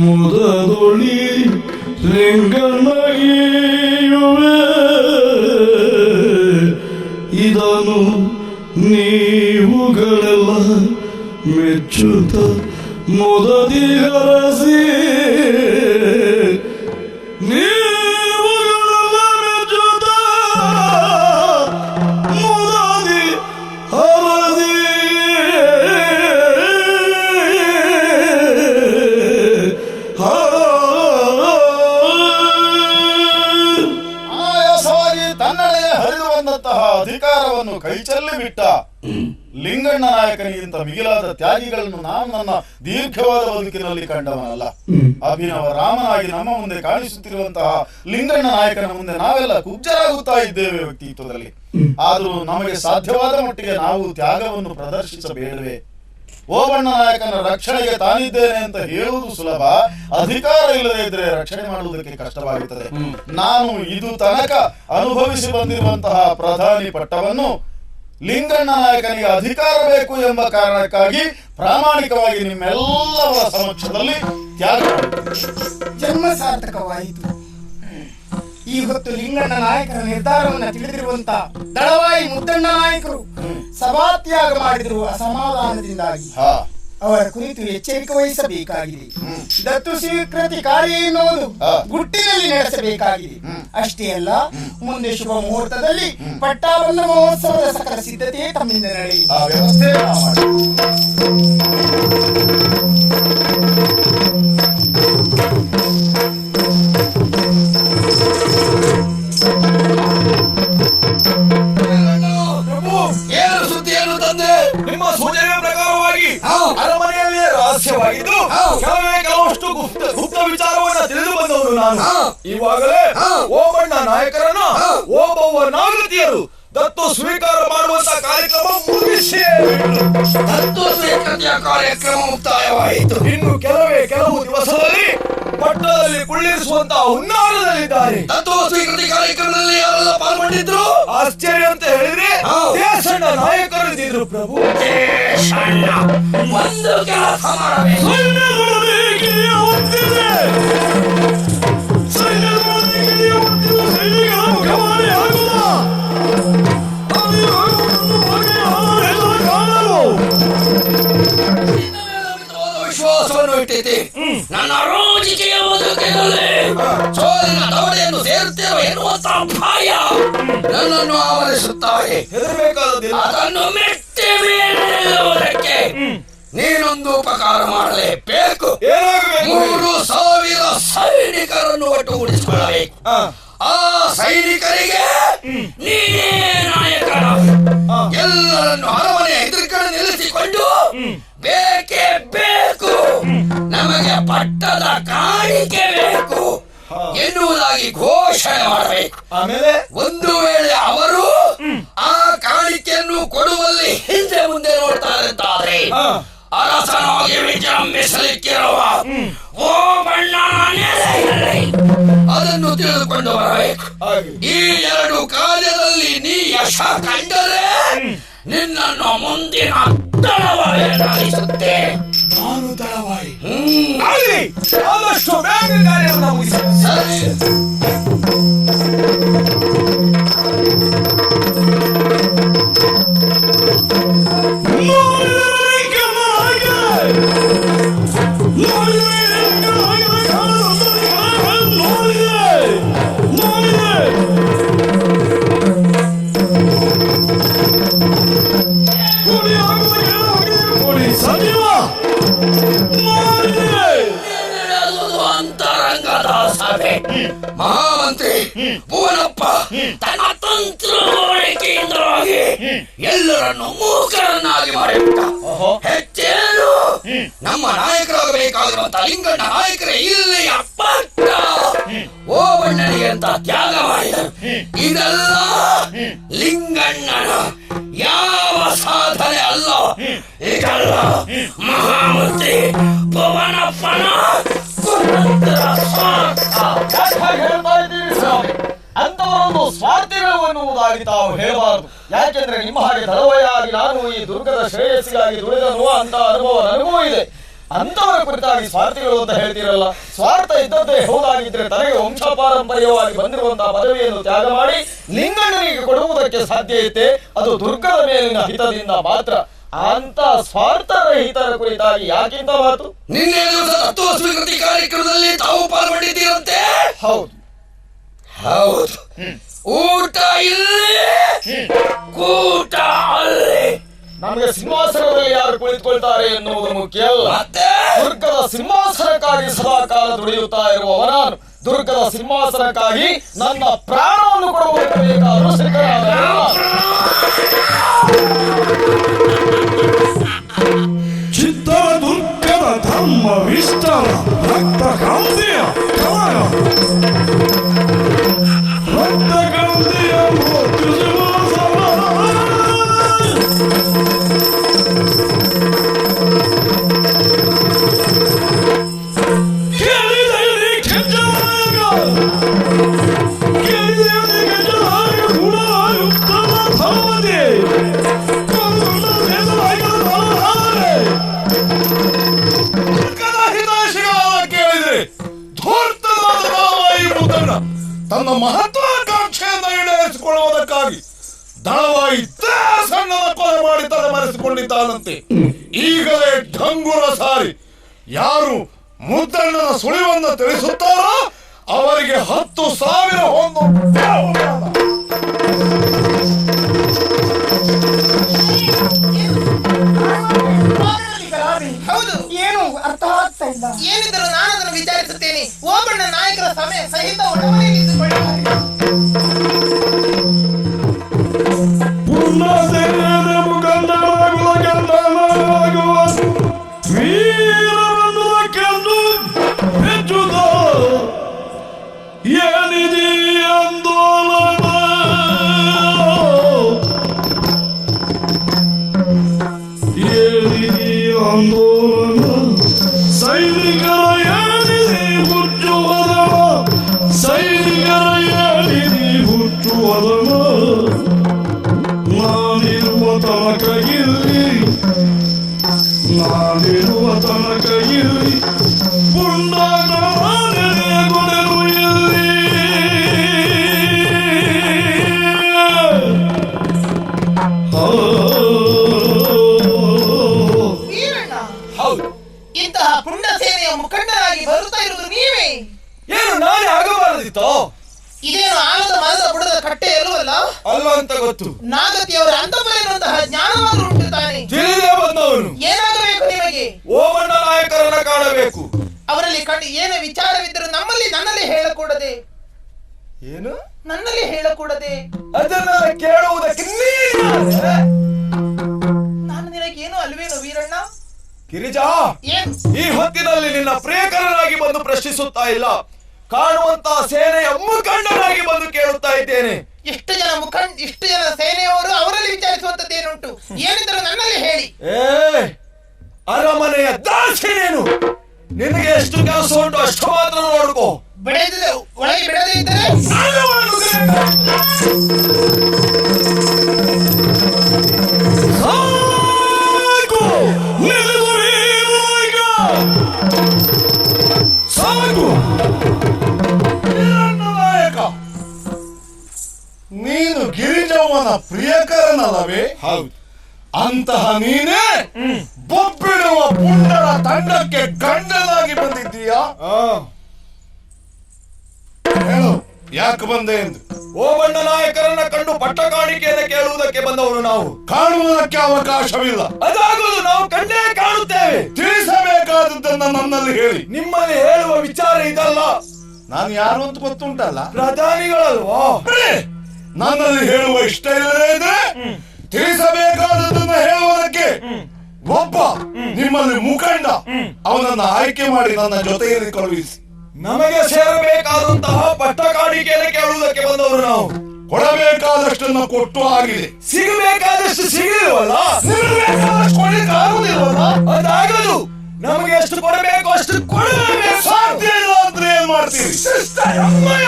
Speaker 3: ಮುದದೊಳಿ ಲಿಂಗನಗಿಯುವೆ ಇದನ್ನು ನೀವುಗಳೆಲ್ಲ ಮೆಚ್ಚುತ್ತ ಮುದದಿ ಹರಸಿ ನೀವುಗಳೆಲ್ಲ ಮೆಚ್ಚುತ್ತ ಮುದದಿ ಹರಸಿ
Speaker 6: ಆಯಾಸವಾಗಿ ತನ್ನಡೆಗೆ ಹರಿದು ಬಂದಂತಹ ಅಧಿಕಾರವನ್ನು ಕೈಚೆಲ್ಲಿ ಬಿಟ್ಟ ಲಿಂಗಣ್ಣ ನಾಯಕನಿಗಿಂತ ಮಿಗಿಲಾದ ತ್ಯಾಗಿಗಳನ್ನು ನಾನು ನನ್ನ ದೀರ್ಘವಾದ ಬದುಕಿನಲ್ಲಿ ಕಂಡವನಲ್ಲ. ಅಭಿನವ ರಾಮನಾಗಿ ನಮ್ಮ ಮುಂದೆ ಕಾಣಿಸುತ್ತಿರುವಂತಹ ಲಿಂಗಣ್ಣ ನಾಯಕನ ಮುಂದೆ ನಾವೆಲ್ಲ ಕುಬ್ಜರಾಗುತ್ತಾ ಇದ್ದೇವೆ ವ್ಯಕ್ತಿತ್ವದಲ್ಲಿ. ಆದರೂ ನಮಗೆ ಸಾಧ್ಯವಾದ ಮಟ್ಟಿಗೆ ನಾವು ತ್ಯಾಗವನ್ನು ಪ್ರದರ್ಶಿಸಬೇಡವೇ? ಓಬಣ್ಣ ನಾಯಕನ ರಕ್ಷಣೆಗೆ ತಾನಿದ್ದೇನೆ ಅಂತ ಹೇಳುವುದು ಸುಲಭ, ಅಧಿಕಾರ ಇಲ್ಲದೆ ಇದ್ರೆ ರಕ್ಷಣೆ ಮಾಡುವುದಕ್ಕೆ ಕಷ್ಟವಾಗುತ್ತದೆ. ನಾನು ಇದು ತನಕ ಅನುಭವಿಸಿ ಬಂದಿರುವಂತಹ ಪ್ರಧಾನಿ ಪಟ್ಟವನ್ನು ಲಿಂಗಣ್ಣ ನಾಯಕನಿಗೆ ಅಧಿಕಾರ ಬೇಕು ಎಂಬ ಕಾರಣಕ್ಕಾಗಿ ಪ್ರಾಮಾಣಿಕವಾಗಿ ನಿಮ್ಮೆಲ್ಲರ ಸಮಕ್ಷದಲ್ಲಿ ತ್ಯಾಗ
Speaker 8: ಜನ್ಮ ಸಾರ್ಥಕವಾಯಿತು. ಈ ಹೊತ್ತು ಲಿಂಗಣ್ಣ ನಾಯಕರ ನಿರ್ಧಾರವನ್ನು ತಿಳಿದಿರುವಂತ ದಳವಾಯಿ ಮುದ್ದಣ್ಣ ನಾಯಕರು ಸಭಾತ್ಯಾಗ ಮಾಡಿದ್ರು ಅಸಮಾಧಾನದಿಂದಾಗಿ. ಅವರ ಕುರಿತು ಎಚ್ಚರಿಕೆ ವಹಿಸಬೇಕಾಗಿದೆ. ದತ್ತು ಸ್ವೀಕೃತಿ ಕಾರ್ಯ ಎನ್ನುವುದು ಗುಟ್ಟಿನಲ್ಲಿ ನಡೆಸಬೇಕಾಗಿದೆ. ಅಷ್ಟೇ ಅಲ್ಲ, ಮುಂದೆ ಶುಭ ಮುಹೂರ್ತದಲ್ಲಿ ಪಟ್ಟಾಬಂಧ ಮಹೋತ್ಸವದ ಸಕಲ ಸಿದ್ಧತೆ ತಮ್ಮಿಂದ ನಡೆಯುತ್ತದೆ.
Speaker 1: ಏನು ಸುದ್ದಿಯನ್ನು ತಂದೆ?
Speaker 3: ನಿಮ್ಮ ಸೂಚನೆ ಪ್ರಕಾರವಾಗಿ ಅರಮನೆಯಲ್ಲಿ ರಹಸ್ಯವಾಗಿದ್ದು ಕೆಲವಷ್ಟು ಗುಪ್ತ ವಿಚಾರವನ್ನ ತಿಳಿದು ಬಂದವರು ನಾನು. ಇವಾಗಲೇ ಓಬಣ್ಣ ನಾಯಕರನ್ನ ಓಬವ್ವ ನಾಗತಿಯರು ದತ್ತು ಸ್ವೀಕಾರ ಮಾಡುವಂತ ಕಾರ್ಯಕ್ರಮ ಮುಗಿಸಿ
Speaker 1: ದತ್ತು ಸ್ವೀಕೃತಿಯ ಕಾರ್ಯಕ್ರಮ ಮುಕ್ತಾಯವಾಯಿತು.
Speaker 3: ಇನ್ನು ಕೆಲವು ದಿವಸದಲ್ಲಿ ಪಟ್ಟಣದಲ್ಲಿ ಕುಳ್ಳಿರಿಸುವಂತ ಹುನ್ನಾರದಲ್ಲಿದ್ದಾರೆ.
Speaker 1: ದತ್ತು ಸ್ವೀಕೃತಿ ಕಾರ್ಯಕ್ರಮದಲ್ಲಿ ಯಾರೆಲ್ಲ ಪಾಲ್ಗೊಂಡಿದ್ರು?
Speaker 3: ಆಶ್ಚರ್ಯ ಅಂತ ಹೇಳಿದ್ರೆ ದೇಶಣ್ಣ ನಾಯಕರು ಇದ್ದಿದ್ರು ಪ್ರಭು.
Speaker 1: ಒಂದು ಕೆಲಸ ಮಾಡಬೇಕು. ವಿಶ್ವಾಸವನ್ನು ಇಟ್ಟಿದ್ದೆ. ನನ್ನ ರೋಜಿಕೆಯ ಬದುಕಿನಲ್ಲಿ ಸೋಲಿನ ದವಡೆಯನ್ನು ಸೇರುತ್ತೇವೆ ಎನ್ನುವಂತ ಭಯ ನನ್ನನ್ನು ಆವರಿಸುತ್ತಾರೆ. ಅದನ್ನು ಮೆಟ್ಟಿ ಮೇಲೆ ನಿಲ್ಲುವುದಕ್ಕೆ ನೀನೊಂದು ಉಪಕಾರ ಮಾಡಲೇಬೇಕು. 3,000 ಸೈನಿಕರನ್ನು ಒಟ್ಟುಗೂಡಿಸಿಕೊಳ್ಳಬೇಕು. ಆ ಸೈನಿಕರಿಗೆ ನೀನೇ ನಾಯಕರು. ಎಲ್ಲರನ್ನು ಅರಮನೆ ಎದುರುಗಡೆ ನಿಲ್ಲಿಸಿಕೊಂಡು ಬೇಕೇ ಬೇಕು, ನಮಗೆ ಪಟ್ಟದ ಕಾಣಿಕೆ ಬೇಕು ಎನ್ನುವುದಾಗಿ ಘೋಷಣೆ ಮಾಡಬೇಕು.
Speaker 3: ಆಮೇಲೆ
Speaker 1: ಒಂದು ವೇಳೆ ಅವರು ಆ ಕಾಣಿಕೆಯನ್ನು ಕೊಡುವಲ್ಲಿ ಹಿಂದೆ ಮುಂದೆ ನೋಡ್ತಾರಂತಾದ್ರೆ ಅರಸನಾಗಿ ವಿಜೃಂಭಿಸಲಿಕ್ಕಿರುವ ಓಬಣ್ಣ ನೆಲೆಯಲ್ಲಿ ಅದನ್ನು ತಿಳಿದುಕೊಂಡು ಬರಬೇಕು. ಈ 2 ಕಾರ್ಯದಲ್ಲಿ ನೀ ಯಶ ಕಂಡರೆ ನಿನ್ನನ್ನು ಮುಂದಿನ ದಳವಾಯಿಸುತ್ತೆ.
Speaker 3: ನಾನು ದಳವಾಯಿ ಆದಷ್ಟು ಬೇಗ ಕಾರ್ಯವನ್ನು ಮುಗಿಸಿ.
Speaker 1: ಸರಿ. ಅಂತರಂಗದ ಸಭೆ. ಮಹಾಮಂತ್ರಿ ಭುವನಪ್ಪ ತನ್ನ ತಂತ್ರಗಾರಿಕೆಯಿಂದಾಗಿ ಎಲ್ಲರನ್ನು ಮೂಕರನ್ನಾಗಿ ಮಾಡಿಬಿಟ್ಟ. ಹೆಚ್ಚೇನು ನಮ್ಮ ನಾಯಕರಾಗಬೇಕಾಗಿರುವಂತ ಲಿಂಗಣ್ಣ ನಾಯಕರೇ ಇಲ್ಲಿ ಪಟ್ಟ ಓಬಣ್ಣನಿಗೆ ಅಂತ ತ್ಯಾಗ ಮಾಡಿದರು. ಇದೆಲ್ಲ ಲಿಂಗಣ್ಣನ ಯಾವ ಸಾಧನೆ ಅಲ್ಲ, ಇದಲ್ಲ ಮಹಾಮಂತ್ರಿ ಭುವನಪ್ಪನ
Speaker 7: ಹೇಳ್ತಾ ಇದ್ದೀರಿ ಸ್ವಾಮಿ. ಅಂತವರೊಂದು ಸ್ವಾರ್ಥಿಗಳು ಎನ್ನುವುದಾಗಿ ತಾವು ಹೇಳಬಾರದು. ಯಾಕೆಂದ್ರೆ ನಿಮ್ಮ ಹಾಗೆ ದಳವಾಯಿಯಾಗಿ ನಾನು ಈ ದುರ್ಗದ ಶ್ರೇಯಸ್ಸಿಗಾಗಿ ದುಡಿದನು ಅಂತ ಅನುಭವ ನನಗೂ ಇದೆ. ಅಂತವರ ಕುರಿತಾಗಿ ಸ್ವಾರ್ಥಿಗಳು ಅಂತ ಹೇಳ್ತೀರಲ್ಲ. ಸ್ವಾರ್ಥ ಇದ್ದದ್ದೇ ಹೌದಾಗಿದ್ರೆ ತನಗೆ ವಂಶ ಪಾರಂಪರ್ಯವಾಗಿ ಬಂದಿರುವಂತಹ ಪದವಿಯನ್ನು ತ್ಯಾಗ ಮಾಡಿ ಲಿಂಗಣ್ಣನಿಗೆ ಕೊಡುವುದಕ್ಕೆ ಸಾಧ್ಯ ಐತೆ. ಅದು ದುರ್ಗದ ಮೇಲಿನ ಹಿತದಿಂದ ಮಾತ್ರ. ಅಂತ ಸ್ವಾರ್ಥರಹಿತರ ಕುರಿತಾಗಿ ಯಾಕಿಂತ ಮಾತು?
Speaker 1: ನಿನ್ನೆ ದಿವಸ ತತ್ವ ಸ್ವೀಕೃತಿ ಕಾರ್ಯಕ್ರಮದಲ್ಲಿ ತಾವು ಪಾಲ್ಗೊಂಡಿದ್ದೀರಂತೆ.
Speaker 7: ಹೌದು
Speaker 1: ಹೌದು. ಊಟ ಇಲ್ಲಿ, ಕೂಟ ಅಲ್ಲಿ.
Speaker 7: ನಮಗೆ ಸಿಂಹಾಸನದಲ್ಲಿ ಯಾರು ಕುಳಿತುಕೊಳ್ತಾರೆ ಎನ್ನುವುದು ಮುಖ್ಯ ಅಲ್ಲ.
Speaker 1: ಮತ್ತೆ
Speaker 7: ದುರ್ಗದ ಸಿಂಹಾಸನಕ್ಕಾಗಿ ಸದಾಕಾಲ ದುಡಿಯುತ್ತಾ ಇರುವವ ನಾನು. ದುರ್ಗದ ಸಿಂಹಾಸನಕ್ಕಾಗಿ ನನ್ನ ಪ್ರಾಣವನ್ನು ಕೊಡುವುದಕ್ಕೆ ಬೇಕಾದರೂ ಸಿದ್ಧನಾದ
Speaker 3: ಚಿತ್ರದುರ್ಗದ ಧರ್ಮ ವಿಸ್ತಾರ ರಕ್ತ ಕ್ರಾಂತಿಯ ಕವನ ರಕ್ತ ಕ್ರಾಂತಿಯ
Speaker 6: ತನ್ನ ಮಹತ್ವಾಕಾಂಕ್ಷೆಯನ್ನು ಈಡೇರಿಸಿಕೊಳ್ಳುವುದಕ್ಕಾಗಿ ದಳವಾಯಿ ಸಣ್ಣದ ಕೊಲೆ ಮಾಡಿ ತಲೆಮರೆಸಿಕೊಂಡಿದ್ದಾನಂತೆ. ಈಗಲೇ ಢಂಗುರ ಸಾರಿ ಯಾರು ಮುದ್ದಣ್ಣನ ಸುಳಿವನ್ನು ತಿಳಿಸುತ್ತಾರೋ ಅವರಿಗೆ 10,000 ಹೊಂದು
Speaker 4: ಹೌದು,
Speaker 8: ಏನು ಅರ್ಥ ಆಗ್ತಾ ಇಲ್ಲ.
Speaker 4: ಏನಿದ್ರು ನಾನು ಅದನ್ನು ವಿಚಾರಿಸುತ್ತೇನೆ. ಓಬಣ್ಣ ನಾಯಕರ ಸಮಯ ಸಹಿತ ಒಡಮನೆಯಲ್ಲಿದ್ದುಕೊಳ್ಳಲಾಗಿದೆ.
Speaker 3: ನಾನಿರುವ ತನಕ ಇಲ್ಲಿ ಪುಂಡನ ಕೊಡಲು ಇಲ್ಲಿ
Speaker 4: ವೀರಣ್ಣ, ಇಂತಹ ಪುಂಡ ಸೇನೆಯ ಮುಖಂಡರಾಗಿ ಬರುತ್ತಾ ಇರುವುದು ನೀವೇ?
Speaker 5: ಏನು ನಾನೇ ಆಗಬಾರದಿತ್ತೋ?
Speaker 4: ಇದೇನು ಆಲದ ಮರದ ಬುಡದ ಕಟ್ಟೆ ಅಲ್ಲವಲ್ಲ?
Speaker 5: ಅಲ್ಲ ಅಂತ ಗೊತ್ತು.
Speaker 4: ನಾಗತಿಯವರ ಅಂತಪರೆನ್ನುವಂತಹ ಜ್ಞಾನವಾದರೂ ಉಂಟು ತಾನೆ?
Speaker 5: ತಿಳಿದೇ ಬಂದವನು.
Speaker 4: ಏನಾಗಬೇಕು ನಿಮಗೆ?
Speaker 5: ಓಬಣ್ಣ ನಾಯಕರನ್ನ ಕಾಣಬೇಕು.
Speaker 4: ಅವರಲ್ಲಿ ಕಂಡು ಏನೇ ವಿಚಾರವಿದ್ದರೂ ನನ್ನಲ್ಲಿ ಹೇಳಕೂಡದೆ.
Speaker 5: ಏನು?
Speaker 4: ನನ್ನಲ್ಲಿ ಹೇಳಕೂಡದೆ.
Speaker 5: ಅದನ್ನ ಕೇಳುವುದಕ್ಕೆ
Speaker 4: ನಾನು ನಿನಗೇನು ಅಲ್ವೇನು ವೀರಣ್ಣ?
Speaker 5: ಗಿರಿಜಾ,
Speaker 4: ಏನು
Speaker 5: ಈ ಹೊತ್ತಿನಲ್ಲಿ ನಿನ್ನ ಪ್ರಿಯಕರನಾಗಿ ಬಂದು ಪ್ರಶ್ನಿಸುತ್ತಾ ಇಲ್ಲ, ಕಾಣುವಂತಹ ಸೇನೆಯ ಮುಖಂಡನಾಗಿ ಬಂದು ಕೇಳುತ್ತಾ ಇದ್ದೇನೆ.
Speaker 4: ಇಷ್ಟು ಜನ ಸೇನೆಯವರು ಅವರಲ್ಲಿ ವಿಚಾರಿಸುವಂತದ್ದೇನುಂಟು? ಏನಿದ್ರು ನನ್ನಲ್ಲಿ ಹೇಳಿ.
Speaker 5: ಅರಮನೆಯ ದಾಸಿ ನೀನು. ನಿನಗೆ ಎಷ್ಟು ಕೆಲಸ ಉಂಟು ಅಷ್ಟು ಮಾತ್ರ ನೋಡ್ಕೋ.
Speaker 4: ಬಿಡದಿದೆ ಒಳಗೆ ಬಿಡದೇ ಇದ್ದರೆ
Speaker 6: ನೀನು ಗಿರಿಜವ್ವನ ಪ್ರಿಯಕರನಲ್ಲವೇ?
Speaker 5: ಹೌದು.
Speaker 6: ಅಂತಹ ನೀನೇ ಬೊಬ್ಬಿಡುವ ಪುಂಡರ ತಂಡಕ್ಕೆ ಗಂಡನಾಗಿ ಬಂದಿದ್ದೀಯಾ? ಹೇಳು, ಯಾಕೆ ಬಂದೆ ಎಂದು.
Speaker 5: ಓಬಣ್ಣ ನಾಯಕರನ್ನ ಕಂಡು ಪಟ್ಟ ಕಾಣಿಕೆಯನ್ನು ಕೇಳುವುದಕ್ಕೆ ಬಂದವರು ನಾವು.
Speaker 6: ಕಾಣುವುದಕ್ಕೆ ಅವಕಾಶವಿಲ್ಲ.
Speaker 5: ಅದಾಗುವುದು ನಾವು ಕಂಡೇ ಕಾಣುತ್ತೇವೆ.
Speaker 6: ತಿಳಿಸಬೇಕಾದದ್ದನ್ನ ನನ್ನಲ್ಲಿ ಹೇಳಿ.
Speaker 5: ನಿಮ್ಮಲ್ಲಿ ಹೇಳುವ ವಿಚಾರ ಇದಲ್ಲ.
Speaker 6: ನಾನು ಯಾರು ಅಂತ ಗೊತ್ತುಂಟಲ್ಲ?
Speaker 5: ಪ್ರಧಾನಿಗಳಲ್ವಾ?
Speaker 6: ನನ್ನಲ್ಲಿ ಹೇಳುವ ಇಷ್ಟ ಇಲ್ಲದೇ ಇದ್ರೆ ತಿಳಿಸಬೇಕಾದದ್ದನ್ನ ಹೇಳುವುದಕ್ಕೆ ಒಬ್ಬ ನಿಮ್ಮಲ್ಲಿ ಮುಖಂಡ ಅವನನ್ನ ಆಯ್ಕೆ ಮಾಡಿ ನನ್ನ ಜೊತೆಯಲ್ಲಿ ಕಳುಹಿಸಿ.
Speaker 5: ನಮಗೆ ಸೇರಬೇಕಾದಂತಹ ಪಟ್ಟ ಕಾಣಿಕೆಯನ್ನು ಕೇಳುವುದಕ್ಕೆ ಬಂದವರು ನಾವು.
Speaker 6: ಕೊಡಬೇಕಾದಷ್ಟನ್ನ ಕೊಟ್ಟು ಆಗಿದೆ.
Speaker 5: ಸಿಗಬೇಕಾದಷ್ಟು ಸಿಗಲಿಲ್ವಲ್ಲ?
Speaker 6: ಕೊಡಲಿಕ್ಕಾಗುವುದಿಲ್ವಲ್ಲ?
Speaker 5: ಅದಾಗದು. ನಮಗೆ ಎಷ್ಟು ಕೊಡಬೇಕು ಅಷ್ಟು ಕೊಡಬೇಕು.
Speaker 6: ಸಾಧ್ಯ ಇಲ್ಲ ಅಂದ್ರೆ ಏನ್ ಮಾಡ್ತೀವಿ?
Speaker 3: ಸಿದ್ದರಾಮಯ್ಯ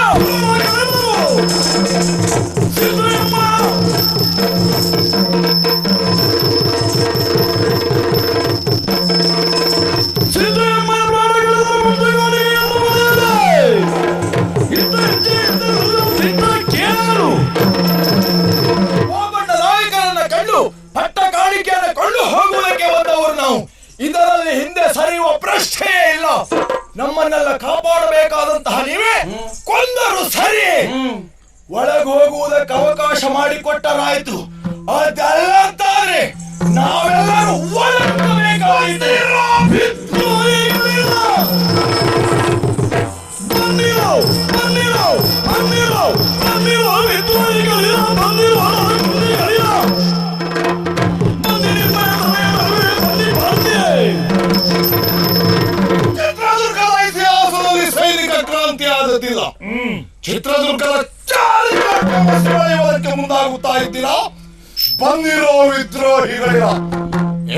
Speaker 5: ಹೋಗುವುದಕ್ಕೆ ಅವಕಾಶ ಮಾಡಿಕೊಟ್ಟರಾಯ್ತು. ಅದಲ್ಲ ಅಂತಾದ್ರೆ ನಾವೆಲ್ಲರೂ ಒಳಗಬೇಕಾಗಿದೆ. ಚಿತ್ರದುರ್ಗದ ಇತಿಹಾಸದಲ್ಲಿ ಸೈನಿಕ ಕ್ರಾಂತಿ ಆದದ್ದಿಲ್ಲ. ಚಿತ್ರದುರ್ಗದ ಚಾರಿತ್ರ್ಯಕ್ಕೆ ಮುಂದಾಗುತ್ತಾ ಇದ್ದೀರಾ. ಬಂದಿರೋ ವಿದ್ರೋಹಿಗಳಿರ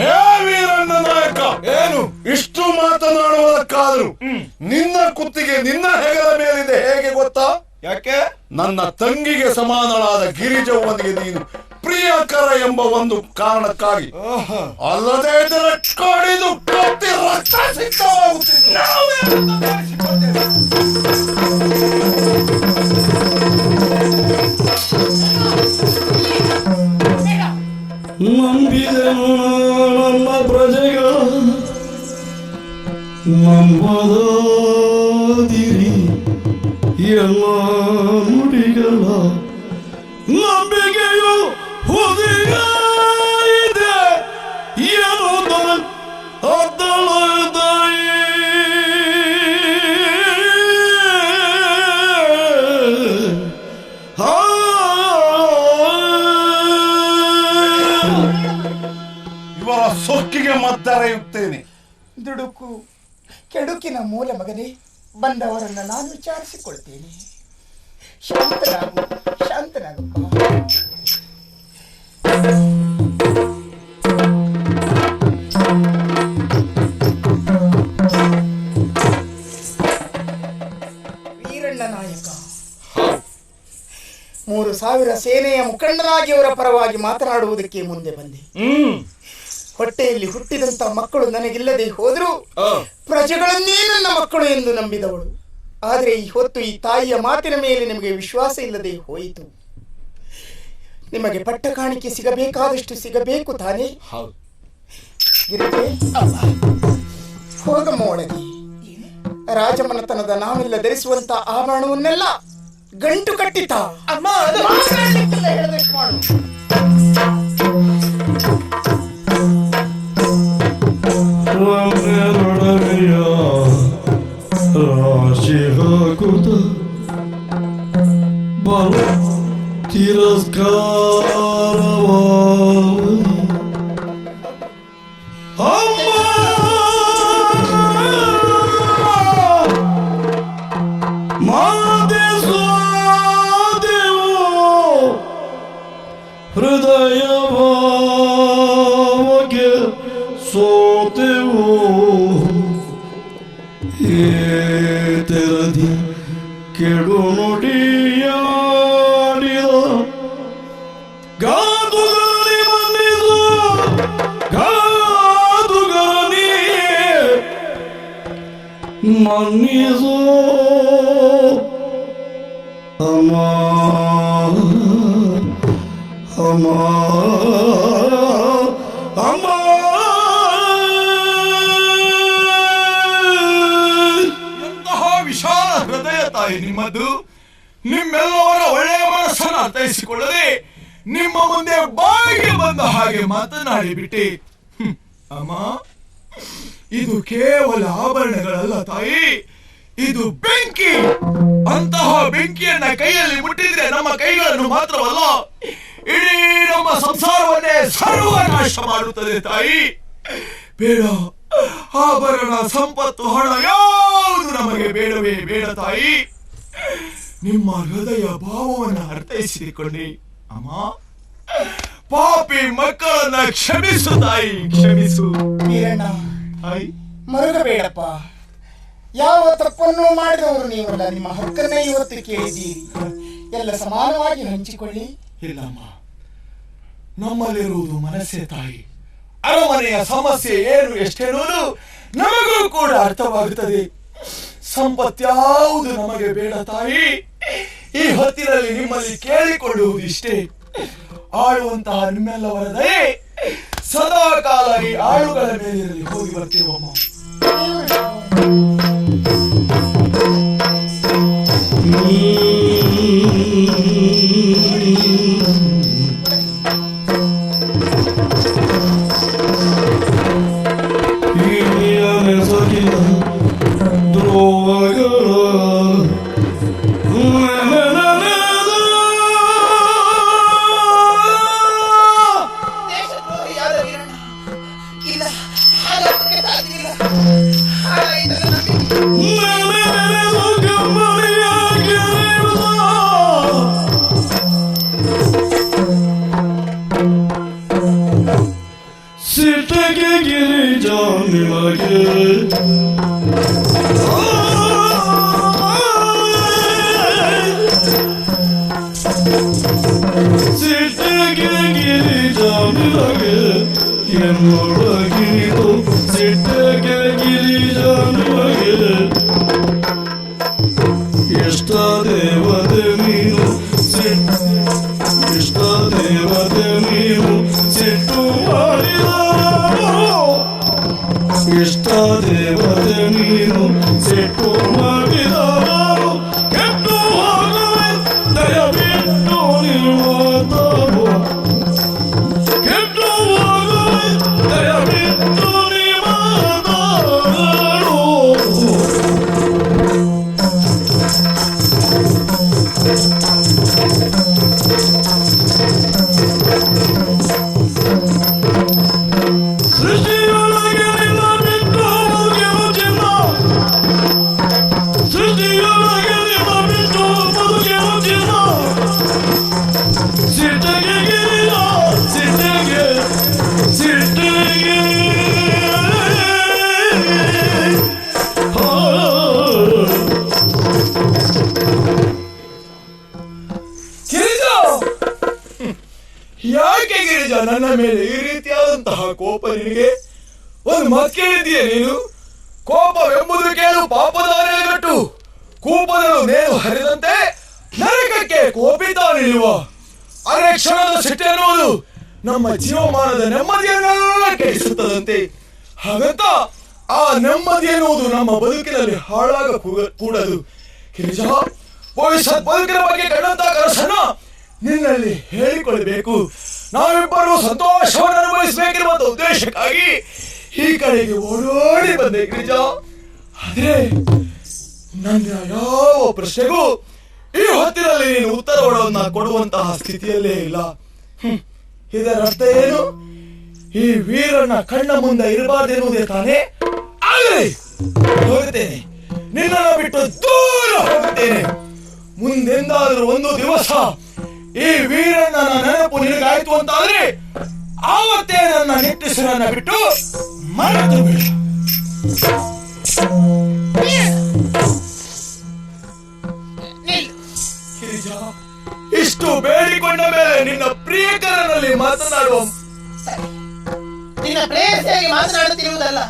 Speaker 5: ಏ ವೀರಣ್ಣ ನಾಯಕ, ಏನು ಇಷ್ಟು ಮಾತನಾಡುವುದಕ್ಕಾದ್ರು ನಿನ್ನ ಕುತ್ತಿಗೆ ನಿನ್ನ ಹೆಗಲ ಮೇಲಿದೆ. ಹೇಗೆ ಗೊತ್ತಾ?
Speaker 3: ಯಾಕೆ?
Speaker 5: ನನ್ನ ತಂಗಿಗೆ ಸಮಾನಳಾದ ಗಿರಿಜವ್ವನಿಗೆ ನೀನು ಪ್ರಿಯಕರ ಎಂಬ ಒಂದು ಕಾರಣಕ್ಕಾಗಿ. ಅಲ್ಲದೆ ಕಡಿದು ಕತ್ತಿ ರಕ್ತ ಸಿದ್ಧವಾಗುತ್ತಿತ್ತು.
Speaker 3: ನಂಬಿದೆನು ನಮ್ಮ ಪ್ರಜೆಗಳ ನಂಬದಿರಿ ಎಲ್ಲ ನುಡಿಗಳ ನಂಬಿಕೆಯು ಹುದಿಗಾಯಿದೆ ಏನು ಅದ್ದಳದಾಯಿ.
Speaker 5: ಇವರ ಸೊಕ್ಕಿಗೆ ಮದ್ದರೆಯುತ್ತೇನೆ.
Speaker 8: ದುಡುಕು ಕೆಡುಕಿನ ಮೂಲ ಮಗನೇ, ಬಂದವರನ್ನ ನಾನು ವಿಚಾರಿಸಿಕೊಳ್ತೇನೆ. ಶಾಂತನಾಗಪ್ಪ. ವೀರಣ್ಣ ನಾಯಕ, 3000 ಸೇನೆಯ ಮುಖಂಡನಾಗಿ ಅವರ ಪರವಾಗಿ ಮಾತನಾಡುವುದಕ್ಕೆ ಮುಂದೆ ಬಂದೆ. ಹೊಟ್ಟೆಯಲ್ಲಿ ಹುಟ್ಟಿದಂತ ಮಕ್ಕಳು ನನಗಿಲ್ಲದೆ ಹೋದ್ರು ಪ್ರಜೆಗಳನ್ನೇ ನನ್ನ ಮಕ್ಕಳು ಎಂದು ನಂಬಿದವಳು. ಆದರೆ ಈ ಹೊತ್ತು ಈ ತಾಯಿಯ ಮಾತಿನ ಮೇಲೆ ನಿಮಗೆ ವಿಶ್ವಾಸ ಇಲ್ಲದೆ ಹೋಯಿತು. ನಿಮಗೆ ಪಟ್ಟ ಕಾಣಿಕೆ ಸಿಗಬೇಕಾದಷ್ಟು ಸಿಗಬೇಕು ತಾನೇ? ಗಿರಿಜೆ, ಹೋಗಮ್ಮ ಒಳಗೆ. ರಾಜಮನೆತನದ ನಾವೆಲ್ಲ ಧರಿಸುವಂತ ಆಭರಣವನ್ನೆಲ್ಲ ಗಂಟು ಕಟ್ಟಿತ ಅಮ್ಮ ಹೇಳಬೇಕು ಮಾಡು.
Speaker 3: ರಾಶಿ ಹಾಕುತ್ತ ಬಲ ತಿರಸ್ಕಾರವಾಗಲಿ ಅಮ್ಮ ಮಾದೇಶದೇವು ಹೃದಯ ಭಾವಕ್ಕೆ ಸೋತೆವು ತೆರದಿ ಕೆಡು ನುಡಿಯಾಡಿದ ಗಾದುಗರಿ ಮನ್ನಿಸು ಗಾದುಗರಿ ಮನ್ನಿಸು ಅಮ್ಮ ಅಮ್ಮ ಅಮ್ಮ. ವಿಶಾಲ ಹೃದಯ ತಾಯಿ ನಿಮ್ಮದು. ನಿಮ್ಮೆಲ್ಲವರ ಒಳ್ಳೆಯ ಮನಸ್ಸನ್ನು ಅರ್ಥೈಸಿಕೊಳ್ಳದೆ ನಿಮ್ಮ ಮುಂದೆ ಬಾಯಿಗೆ ಬಂದ ಹಾಗೆ ಮಾತನಾಡಿ ಬಿಟ್ಟೆ. ಅಮ್ಮ, ಇದು ಕೇವಲ ಆಭರಣಗಳಲ್ಲ ತಾಯಿ, ಇದು ಬೆಂಕಿ. ಅಂತಹ ಬೆಂಕಿಯನ್ನ ಕೈಯಲ್ಲಿ ಮುಟ್ಟಿದ್ರೆ ನಮ್ಮ ಕೈಗಳನ್ನು ಮಾತ್ರವಲ್ಲ, ಇಡೀ ನಮ್ಮ ಸಂಸಾರವನ್ನೇ ಸರ್ವನಾಶ ಮಾಡುತ್ತದೆ ತಾಯಿ. ಬೇಡ, ಆಭರಣ, ಸಂಪತ್ತು, ಹಣ ಯಾವುದು ನಮಗೆ ಬೇಡವೇ ಬೇಡ ತಾಯಿ. ನಿಮ್ಮ ಹೃದಯ ಭಾವವನ್ನು ಅರ್ಥೈಸಿಕೊಂಡೆ ಅಮ್ಮ. ಪಾಪಿ ಮಕ್ಕಳನ್ನ ಕ್ಷಮಿಸು ತಾಯಿ, ಕ್ಷಮಿಸು.
Speaker 8: ವೀರಣ್ಣ, ಮರುಗಬೇಡಪ್ಪ. ಯಾವ ತಪ್ಪನ್ನು ಮಾಡಿದವರು ನೀವಲ್ಲ. ನಿಮ್ಮ ಹಕ್ಕನ್ನೇ ಇವತ್ತು ಕೇಳಿದ್ದೀರಿ. ಎಲ್ಲ ಸಮಾನವಾಗಿ ಹಂಚಿಕೊಳ್ಳಿ.
Speaker 3: ಇಲ್ಲಮ್ಮ, ನಮ್ಮಲ್ಲಿರುವುದು ಮನಸ್ಸೇ ತಾಯಿ. ಅರಮನೆಯ ಸಮಸ್ಯೆ ಏನು ಎಷ್ಟೇನೋದು ನಮಗೂ ಕೂಡ ಅರ್ಥವಾಗುತ್ತದೆ. ಸಂಪತ್ಯಾವುದು ನಮಗೆ ಬೇಡ ತಾಯಿ. ಈ ಹೊತ್ತಿನಲ್ಲಿ ನಿಮ್ಮಲ್ಲಿ ಕೇಳಿಕೊಳ್ಳುವುದಿಷ್ಟೇ, ಆಳುವಂತಹ ನಿಮ್ಮೆಲ್ಲವರ ದಯೆ ಸದಾ ಕಾಲ ಈ ಆಳುಗಳ ಮೇಲಿರಲಿ. ಹೋಗಿ ಬರ್ತೇವಮ್ಮ.
Speaker 8: Thank you.
Speaker 4: ದೇಶದ್ರೋಹಿಯಾದ ವೀರಣ್ಣ, ಇಲ್ಲ ಹಾಗಾಗಕ್ಕೆ ಸಾಧ್ಯವಿಲ್ಲ. ಹಾಗಾಯಿತಲ್ಲ ನಂಬಿಕೆ.
Speaker 3: ಸಿಟ್ಟಿಗೆ ಗಿರಿಜಾನಿಮಗೆ ಸಿಟ್ಟಿಗೆ ಗಿರಿಜಾನಿಮಗೆ ಎನ್ನೊಳಗಿತು ಸಿಟ್ಟಿಗೆ ಗಿರಿಜಾನಿಮಗೆ ಇಷ್ಟ ದೇವತೆ ನೀನು ಇಷ್ಟ ದೇವತೆ ನೀನು ಸಿಟ್ಟು ಮಾಡಿದ ಇಷ್ಟ ದೇವತೆ ನೀನು ಸಿಟ್ಟು ಮಾಡಿದವರು ಕೆಟ್ಟು ಹೋಗುವೆ ದಯವಿಟ್ಟು ನಿಮ್ಮತವು ಕೆಟ್ಟು ಹೋಗುವೆ ದಯವಿಟ್ಟು ನಿಮ್ಮತರು ಸೃಷ್ಟಿಯೊಳಗೆ ನಿನ್ನ ಬಿಟ್ಟು ಬದುಕಿನ ಚಿನ್ನ ಸೃಷ್ಟಿಯೊಳಗೆ ನಿನ್ನ ಬಿಟ್ಟು ಬದುಕಿನ ಚಿನ್ನ ಸಿಟ್ಟಿಗೆ ಗಿರಿಯ ಸಿಟ್ಟಿಗೆ ಸಿಟ್ಟಿಗೆ ಗಿರಿಜ, ಯಾಕೆ ಗಿರಿಜ ನನ್ನ ಮೇಲೆ ಈ ರೀತಿಯಾದಂತಹ ಕೋಪ ನಿನಗೆ? ಒಂದು ಮಾತು ಕೇಳಿದೀಯ ನೀನು? ಕೋಪವೆಂಬುದು ಕೇಳು ಪಾಪದಾನೆಗಟ್ಟು, ಕೂಪದಳು ನೇರು ಹರಿದಂತೆ ನರಕಕ್ಕೆ ಕೋಪಿತ ನಿಲ್ಲುವ. ಅರೆ ಕ್ಷಣದ ಸಿಟ್ಟು ಎನ್ನುವುದು ನಮ್ಮ ಜೀವಮಾನದ ನೆಮ್ಮದಿಯನ್ನೆಲ್ಲ ಕೆಡಿಸುತ್ತದಂತೆ. ಹಾಗಂತ ಆ ನೆಮ್ಮದಿ ಎನ್ನುವುದು ನಮ್ಮ ಬದುಕಿನಲ್ಲಿ ಹಾಳಾಗ ಕೂಡದು. ಗಿರಿಜ, ಭವಿಷ್ಯತ್ ಬದುಕಿನ ಬಗ್ಗೆ ಕಂಡಂತ ಕನಸನ್ನ ನಿನ್ನಲ್ಲಿ ಹೇಳಿಕೊಳ್ಳಬೇಕು. ನಾವಿಬ್ಬರು ಸಂತೋಷವನ್ನು ಅನುಭವಿಸಬೇಕಿರುವ ಉದ್ದೇಶಕ್ಕಾಗಿ ಈ ಕಡೆಗೆ ಓಡೋಡಿ ಬಂದೆ ಗಿರಿಜ. ಆದ್ರೆ ನನ್ನ ಯಾವ ಪ್ರಶ್ನೆಗೂ ಈ ಹೊತ್ತಿನಲ್ಲಿ ನೀನು ಉತ್ತರವನ್ನು ಕೊಡುವಂತಹ ಸ್ಥಿತಿಯಲ್ಲೇ ಇಲ್ಲ. ಇದರ ಅರ್ಥ ಏನು? ಈ ವೀರಣ್ಣ ಕಣ್ಣ ಮುಂದೆ ಇರಬಾರ್ದೆನ್ನುವುದೇ ತಾನೇ? ಆಗಲಿ, ಹೋಗುತ್ತೇನೆ, ನಿನ್ನನ್ನು ಬಿಟ್ಟು ದೂರ ಹೋಗುತ್ತೇನೆ. ಮುಂದೆಂದಾದರೂ ಒಂದು ದಿವಸ ಈ ವೀರಣ್ಣನ ನೆನಪು ನಿನಗಾಯ್ತು ಅಂತಾದ್ರೆ ಆವತ್ತೇ ನನ್ನ ನಿಟ್ಟುಸಿರನ್ನ ಬಿಟ್ಟು ಮರೆತು ಬಿಡು. ಗಿರಿಜ, ಇಷ್ಟು ಬೇಡಿಕೊಂಡ ಮೇಲೆ ನಿನ್ನ ಪ್ರಿಯಕರನಲ್ಲಿ ಮಾತನಾಡುವ
Speaker 4: ನಿನ್ನ ಪ್ರೇಯಸಿಯಾಗಿ ಮಾತನಾಡುತ್ತಿರುವುದಲ್ಲ,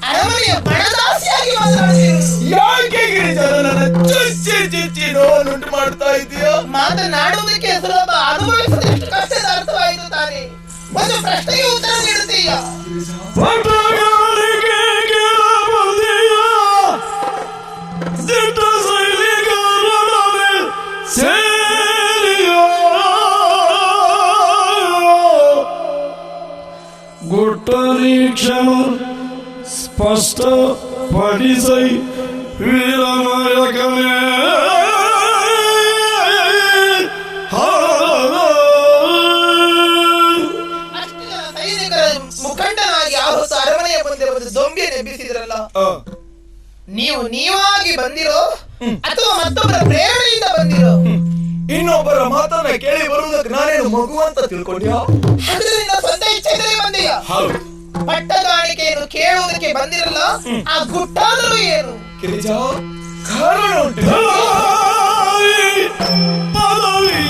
Speaker 4: ಅರಮನೆಯ ಬಣದಾಸಿಯಾಗಿ ಮಾತನಾಡುತ್ತಿರುವುದು.
Speaker 3: ಯಾಕೆ ಗಿರಿಜ ನನ್ನ ಚುಚ್ಚಿ ಚುಚ್ಚಿ ನೋವನ್ನುಂಟು ಮಾಡ್ತಾ ಇದೆಯಾ?
Speaker 4: ಮಾತನಾಡುವುದಕ್ಕೆ ಸುಲಭ, ಅನುಭವಿಸುವುದಷ್ಟು ಕಷ್ಟದ ಅರ್ಥವಾಯಿತು ತಾನೆ. ಒಂದು ಪ್ರಶ್ನೆಗೆ ಉತ್ತರ ನೀಡುತ್ತೀಯ.
Speaker 3: ಗುಟ್ಟರೀಕ್ಷಣ ಸ್ಪಷ್ಟ ಪಡಿಸೈ ವೀರನಾಯಕನೇ.
Speaker 4: ಅಷ್ಟು ಜನ ಸೈನಿಕರ ಮುಖಂಡನಾಗಿ ಆವತ್ತು ಅರಮನೆಯ ಮುಂದೆ ಒಂದು ದೊಂಬಿ ನೆಬ್ಬಿಸಿದ್ರಲ್ಲ, ನೀವಾಗಿ ಬಂದಿರೋ ಅಥವಾ ಮತ್ತೊಬ್ಬರ ಪ್ರೇರಣೆಯಿಂದ ಬಂದಿರೋ?
Speaker 3: ಇನ್ನೊಬ್ಬರ ಮಾತನ್ನ ಕೇಳಿ ಬರುವುದಕ್ಕೆ ನಾನೇನು ಮಗು ಅಂತ ತಿಳ್ಕೊಂಡ್ಯಾ?
Speaker 4: ಅದರಿಂದ ಸ್ವಂತ ಇಚ್ಛೆಯಿಂದಲೇ ಬಂದೆಯಾ? ಪಟ್ಟಗಾಣಿಕೆಯನ್ನು ಕೇಳುವುದಕ್ಕೆ ಬಂದಿರಲ್ಲ, ಆ ಗುಟ್ಟಾದರೂ ಏನು?
Speaker 3: ಗಿರಿಜ, ಕಾರಣ ಉಂಟು. ಪದವಿ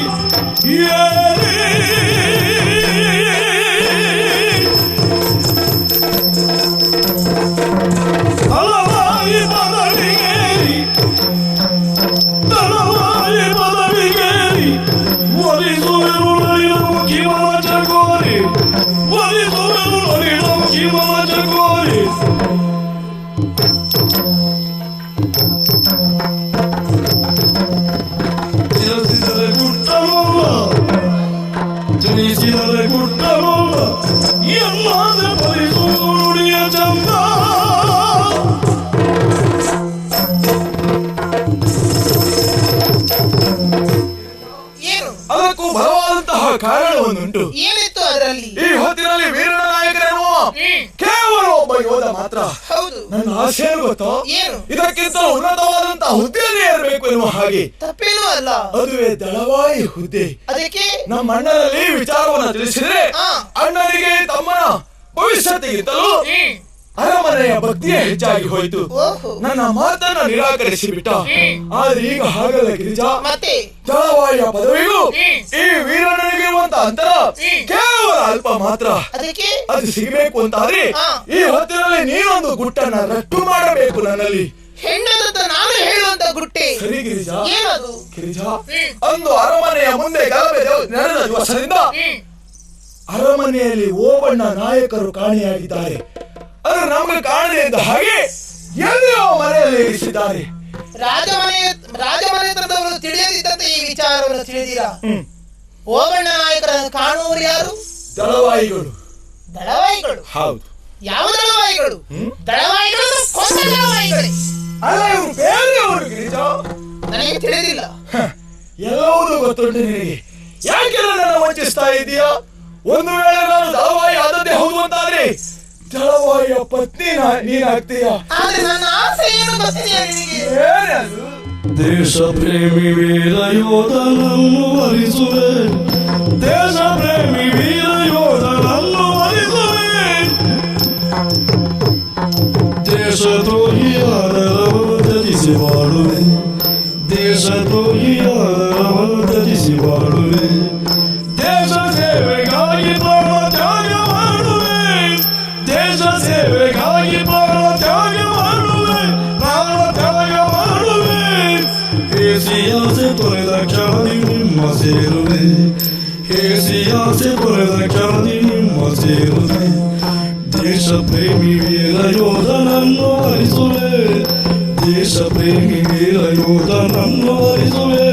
Speaker 3: ಹಲವಾಯಿ ಪದವಿಗೇರಿ ತಲವಾಯಿ ಪದವಿಗೇರಿ ಒಲಿಸುವೆನು ಕಿಮಚ ಕೋರಿ ಒಲಿಸುವೆನು ಕಿಮಚ ಕೋರಿ ಶಿರಸಿದರೆ ಗುಡ್ಡ ಜನಿಸಿದರೆ ಗುಡ್ಡರು ಎಲ್ಲಾದ ಪರಿಸು ನುಡಿಯ ಚಂದ.
Speaker 4: ಏನು
Speaker 3: ಅದಕ್ಕೂ ಬಲವಾದಂತಹ ಕಾರಣವನ್ನುಂಟು.
Speaker 4: ಏನಿತ್ತು ಅದರಲ್ಲಿ?
Speaker 3: ಈ ಹೊತ್ತಿನಲ್ಲಿ ವೀರನ ನಾಯಕರೆನ್ನುವ ಕೇವಲ ಒಬ್ಬ ಯೋಧ ಮಾತ್ರ.
Speaker 4: ಹೌದು.
Speaker 3: ನನ್ನ ಆಸೆ ಏನು ಗೊತ್ತೋ?
Speaker 4: ಏನು?
Speaker 3: ಇದಕ್ಕಿಂತ ಉನ್ನತವಾದಂತಹ ಹುದ್ದೆಯಲ್ಲಿ ಏರಬೇಕು ಎನ್ನುವ ಹಾಗೆ.
Speaker 4: ತಪ್ಪೇನೂ ಅಲ್ಲ.
Speaker 3: ಅದುವೇ ದಳವಾಯಿ ಹುದ್ದೆ.
Speaker 4: ಅದಕ್ಕೆ
Speaker 3: ನಮ್ಮ ಅಣ್ಣನಲ್ಲಿ ವಿಚಾರವನ್ನು ತಿಳಿಸಿದ್ರೆ ಅಣ್ಣನಿಗೆ ತಮ್ಮನ ಭವಿಷ್ಯತೆಗಿಂತಲೂ ಅರಮನೆಯ ಭಕ್ತಿಯೇ ಹೆಚ್ಚಾಗಿ ಹೋಯಿತು. ನನ್ನ ಮಾತನ್ನ ನಿರಾಕರಿಸಿ ಬಿಟ್ಟ. ಆದ್ರೆ ಈಗ ಹಾಗಲ್ಲ ಗಿರಿಜಾ.
Speaker 4: ಮತ್ತೆ
Speaker 3: ದಳವಾಯಿಯ ಪದವಿಗೂ ಈ ವೀರನಿಗಿರುವಂತ ಅಂತರ ಕೇವಲ ಅಲ್ಪ ಮಾತ್ರ.
Speaker 4: ಅದಕ್ಕೆ
Speaker 3: ಅದು ಸಿಗಬೇಕು ಅಂತಾದ್ರೆ ಈ ಹೊತ್ತಿನಲ್ಲಿ ನೀನೊಂದು ಗುಟ್ಟನ್ನ ರಟ್ಟು ಮಾಡಬೇಕು ನನ್ನಲ್ಲಿ.
Speaker 4: ಹೆಣ್ಣದಂತ ನಾನು ಹೇಳುವಂತ ಗುಟ್ಟೆ.
Speaker 3: ಸರಿ ಗಿರಿಜಾ.
Speaker 4: ಏನದು?
Speaker 3: ಗಿರಿಜಾ, ಅಂದು ಅರಮನೆಯ ಮುಂದೆ ಗಲಭೆ ನಡೆದ ದಿವಸದಿಂದ ಅರಮನೆಯಲ್ಲಿ ಓಬಣ್ಣ ನಾಯಕರು ಕಾಣೆಯಾಗಿದ್ದಾರೆ. ಅದು ನಮಗೆ ಕಾಣದೆ ಇದ್ದ ಹಾಗೆ ಎಲ್ಲಿಯೋ ಮನೆಯಲ್ಲಿ ಇರಿಸಿದ್ದಾರೆ.
Speaker 4: ರಾಜಮನೆತನದವರು ತಿಳಿಯದಿದ್ದಂತೆ ಈ ವಿಚಾರವನ್ನು ತಿಳಿದಿರಾ? ಓಬಣ್ಣ ನಾಯಕರನ್ನು ಕಾಣುವವರು ಯಾರು?
Speaker 3: ದಳವಾಯಿಗಳು.
Speaker 4: ದಳವಾಯಿಗಳು?
Speaker 3: ಹೌದು.
Speaker 4: ಯಾವ ದಳವಾಯಿಗಳು? ದಳವಾಯಿಗಳು ಕೊಂದ ದಳವಾಯಿಗಳೇ.
Speaker 3: ಅಲ್ಲ, ಇವರು ಬೇರೆಯವರು ಗಿರಿಜಾ.
Speaker 4: ನನಗೆ ತಿಳಿದಿಲ್ಲ.
Speaker 3: ಎಲ್ಲವೂ ಗೊತ್ತುಂಟು ನಿನಗೆ. ಯಾಕೆ ನನ್ನನ್ನು ವಂಚಿಸ್ತಾ ಇದೀಯಾ? ಒಂದು ವೇಳೆ ನಾನು ದಳವಾಯಿ ಆದದ್ದೇ ಹೌದು ಅಂತಾದ್ರೆ ದಳವಾಯಿಯ ಪತ್ನಿ ನೀನಾಗ್ತೀಯ.
Speaker 4: ಆದ್ರೆ ನನ್ನ ಆಸೆ ಏನು ಗೊತ್ತಿದೆಯಾ ನಿನಗೆ?
Speaker 3: ದೇಶ ಪ್ರೇಮಿ ವೀರ ಯೋಧನನ್ನು ವರಿಸುವೆ, ದೇಶ ಪ್ರೇಮಿ ವೀರ ಯೋಧನನ್ನು ವರಿಸುವೆ, ದೇಶದ್ರೋಹಿಯಾದರವರು ತ್ಯಜಿಸಿ ಬಾಳುವೆ, ದೇಶದ್ರೋಹಿಯಾದರವರು ತ್ಯಜಿಸಿ ಬಾಳುವೆ, ದೇಶ ಸೇವೆಗಾಗಿ ಪ್ರಾಣ ತ್ಯಾಗ ಮಾಡುವೆ, ದೇಶ ಸೇವೆಗಾಗಿ ಪ್ರಾಣ ತ್ಯಾಗ ಮಾಡುವೆ, ಪ್ರಾಣ ತ್ಯಾಗ ಮಾಡುವೆ. ಹೇಸಿಯಾಸೆ ತೊರೆದ ಕ್ಷಣದಿ ನಿಮ್ಮ ಸೇರುವೆ, ಹೇಸಿಯಾಸೆ ತೊರೆದ ಕ್ಷಣದಿ ನಿಮ್ಮ ಸೇರುವೆ, ದೇಶ ಪ್ರೇಮಿ ವೀರ ಯೋಧನನ್ನು ವರಿಸುವೆ, ದೇಶ ಪ್ರೇಮಿ ವೀರ ಯೋಧನನ್ನು ವರಿಸುವೆ,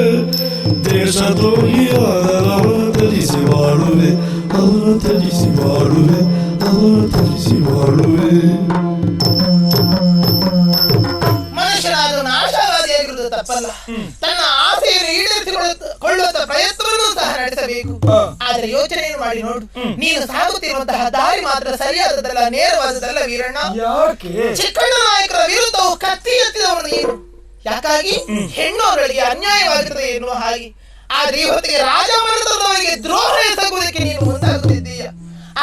Speaker 3: ದೇಶದ್ರೋಹಿಯಾದರವರ ತ್ಯಜಿಸಿ ಬಾಳುವೆ, ಅವರ ತ್ಯಜಿಸಿ ಬಾಳುವೆ, ಅವರ ತ್ಯಜಿಸಿ ಬಾಳುವೆ.
Speaker 4: ಮನುಷ್ಯನಾದವನು ಆಶಾವಾದಿಯಾಗಿರುವುದು ತಪ್ಪಲ್ಲ. ತನ್ನ ಆಸೆಯನ್ನು ಈಡೇರಿಸಿಕೊಳ್ಳುವಂತ ಪ್ರಯತ್ನವನ್ನು ಸಹ ನಡೆಸಬೇಕು. ಆದ್ರೆ ಯೋಚನೆಯನ್ನು ಮಾಡಿ ನೋಡು, ನೀನು ಸಾಗುತ್ತಿರುವಂತಹ ದಾರಿ ಮಾತ್ರ ಸರಿಯಾದದಲ್ಲ, ನೇರವಾದದಲ್ಲ ವೀರಣ್ಣ.
Speaker 3: ಯಾಕೆ?
Speaker 4: ಚಿಕ್ಕಣ್ಣ ನಾಯಕರ ವಿರುದ್ಧವು ಕತ್ತಿ ಎತ್ತಿದವನು ನೀನು. ಯಾಕಾಗಿ? ಹೆಣ್ಣು ಅವರಿಗೆ ಅನ್ಯಾಯವಾಗಿರುತ್ತದೆ ಎನ್ನುವ ಹಾಗೆ. ಆದ್ರೆ ಈ ಹೊತ್ತಿಗೆ ರಾಜಮನೆತನದವರಿಗೆ ದ್ರೋಹ ಎಸಗುವುದಕ್ಕೆ ನೀನು ಮುಂದಾಗುತ್ತಿದ್ದೀಯ.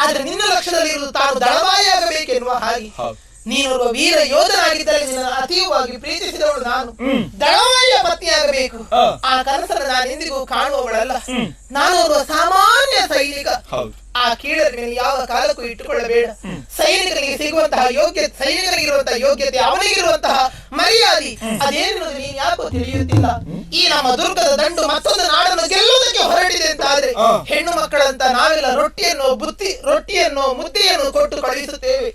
Speaker 4: ಆದ್ರೆ ನಿನ್ನ ಲಕ್ಷ್ಯದಲ್ಲಿ ಇರುವುದು ತಾನು ದಳವಾಯಿಯಾಗಬೇಕೆನ್ನುವ ಹಾಗೆ. ನೀನೊಬ್ಬ ವೀರ ಯೋಧನಾಗಿದ್ದರೆ ನಿನ್ನ ಅತೀವವಾಗಿ ಪ್ರೀತಿಸಿದವಳು ನಾನು ದಳವಾಯಿಯ ಪತ್ನಿಯಾಗಬೇಕು. ಆ ಕನಸನ್ನು ನಾನು ಎಂದಿಗೂ ಕಾಣುವವಳಲ್ಲ. ನಾನೊಬ್ಬ ಸಾಮಾನ್ಯ ಸೈನಿಕ. ಆ ಕೀಳರ ಮೇಲೆ ಯಾವ ಕಾಲಕ್ಕೂ ಇಟ್ಟುಕೊಳ್ಳಬೇಡ. ಸೈನಿಕನಿಗೆ ಸಿಗುವಂತಹ ಯೋಗ್ಯತೆ, ಸೈನಿಕನಿಗಿರುವಂತಹ ಯೋಗ್ಯತೆ, ಅವನಿಗಿರುವಂತಹ ಮರ್ಯಾದೆ ಅದೇನು ನೀನ್ ಯಾಕೋ ತಿಳಿಯುತ್ತಿಲ್ಲ. ಈ ನಮ್ಮ ದುರ್ಗದ ದಂಡು ಮತ್ತೊಂದು ನಾಡನ್ನು ಗೆಲ್ಲುವುದಕ್ಕೆ ಹೊರಟಿದೆ ಅಂತ ಆದ್ರೆ ಹೆಣ್ಣು ಮಕ್ಕಳಂತ ನಾವೆಲ್ಲ ರೊಟ್ಟಿಯನ್ನು ಮುದ್ದೆಯನ್ನು ಕೊಟ್ಟು ಕಳುಹಿಸುತ್ತೇವೆ.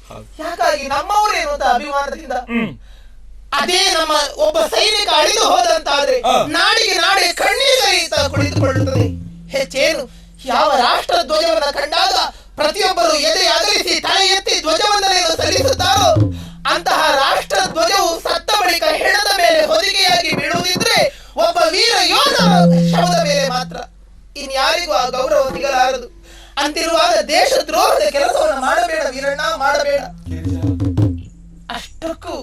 Speaker 4: ಯಾಕಾಗಿ ನಮ್ಮವರೇನು ಅಂತ ಅಭಿಮಾನದಿಂದ. ಅದೇ ನಮ್ಮ ಒಬ್ಬ ಸೈನಿಕ ಅಳಿದು ಹೋದಂತಾದ್ರೆ ನಾಡಿಗೆ ನಾಡೆ ಕಣ್ಣೀರಿತ ಕುಳಿತುಕೊಳ್ಳುತ್ತದೆ. ಹೆಚ್ಚೇನು, ಯಾವ ರಾಷ್ಟ್ರ ಧ್ವಜವನ್ನ ಕಂಡಾಗ ಪ್ರತಿಯೊಬ್ಬರು ಎದೆ ಅಗಲಿಸಿ ತಲೆ ಎತ್ತಿ ಧ್ವಜವಂದನೆಯನ್ನು ಸಲ್ಲಿಸುತ್ತಾರೋ ಅಂತಹ ರಾಷ್ಟ್ರ ಧ್ವಜವು ಸತ್ತ ಬಳಿಕ ಹೆಣದ ಮೇಲೆ ಹೊದಿಕೆಯಾಗಿ ಬೀಳುವುದಿದ್ರೆ ಒಬ್ಬ ವೀರ ಯೋಧನ ಶವದ ಮೇಲೆ ಮಾತ್ರ. ಇನ್ಯಾರಿಗೂ ಆ ಗೌರವ ಸಿಗಲಾರದು. ಅಂತಿರುವಾಗ ದೇಶ ದ್ರೋಹದ ಕೆಲಸವನ್ನು ಮಾಡಬೇಡ ವೀರಣ್ಣ, ಮಾಡಬೇಡ. ಅಷ್ಟಕ್ಕೂ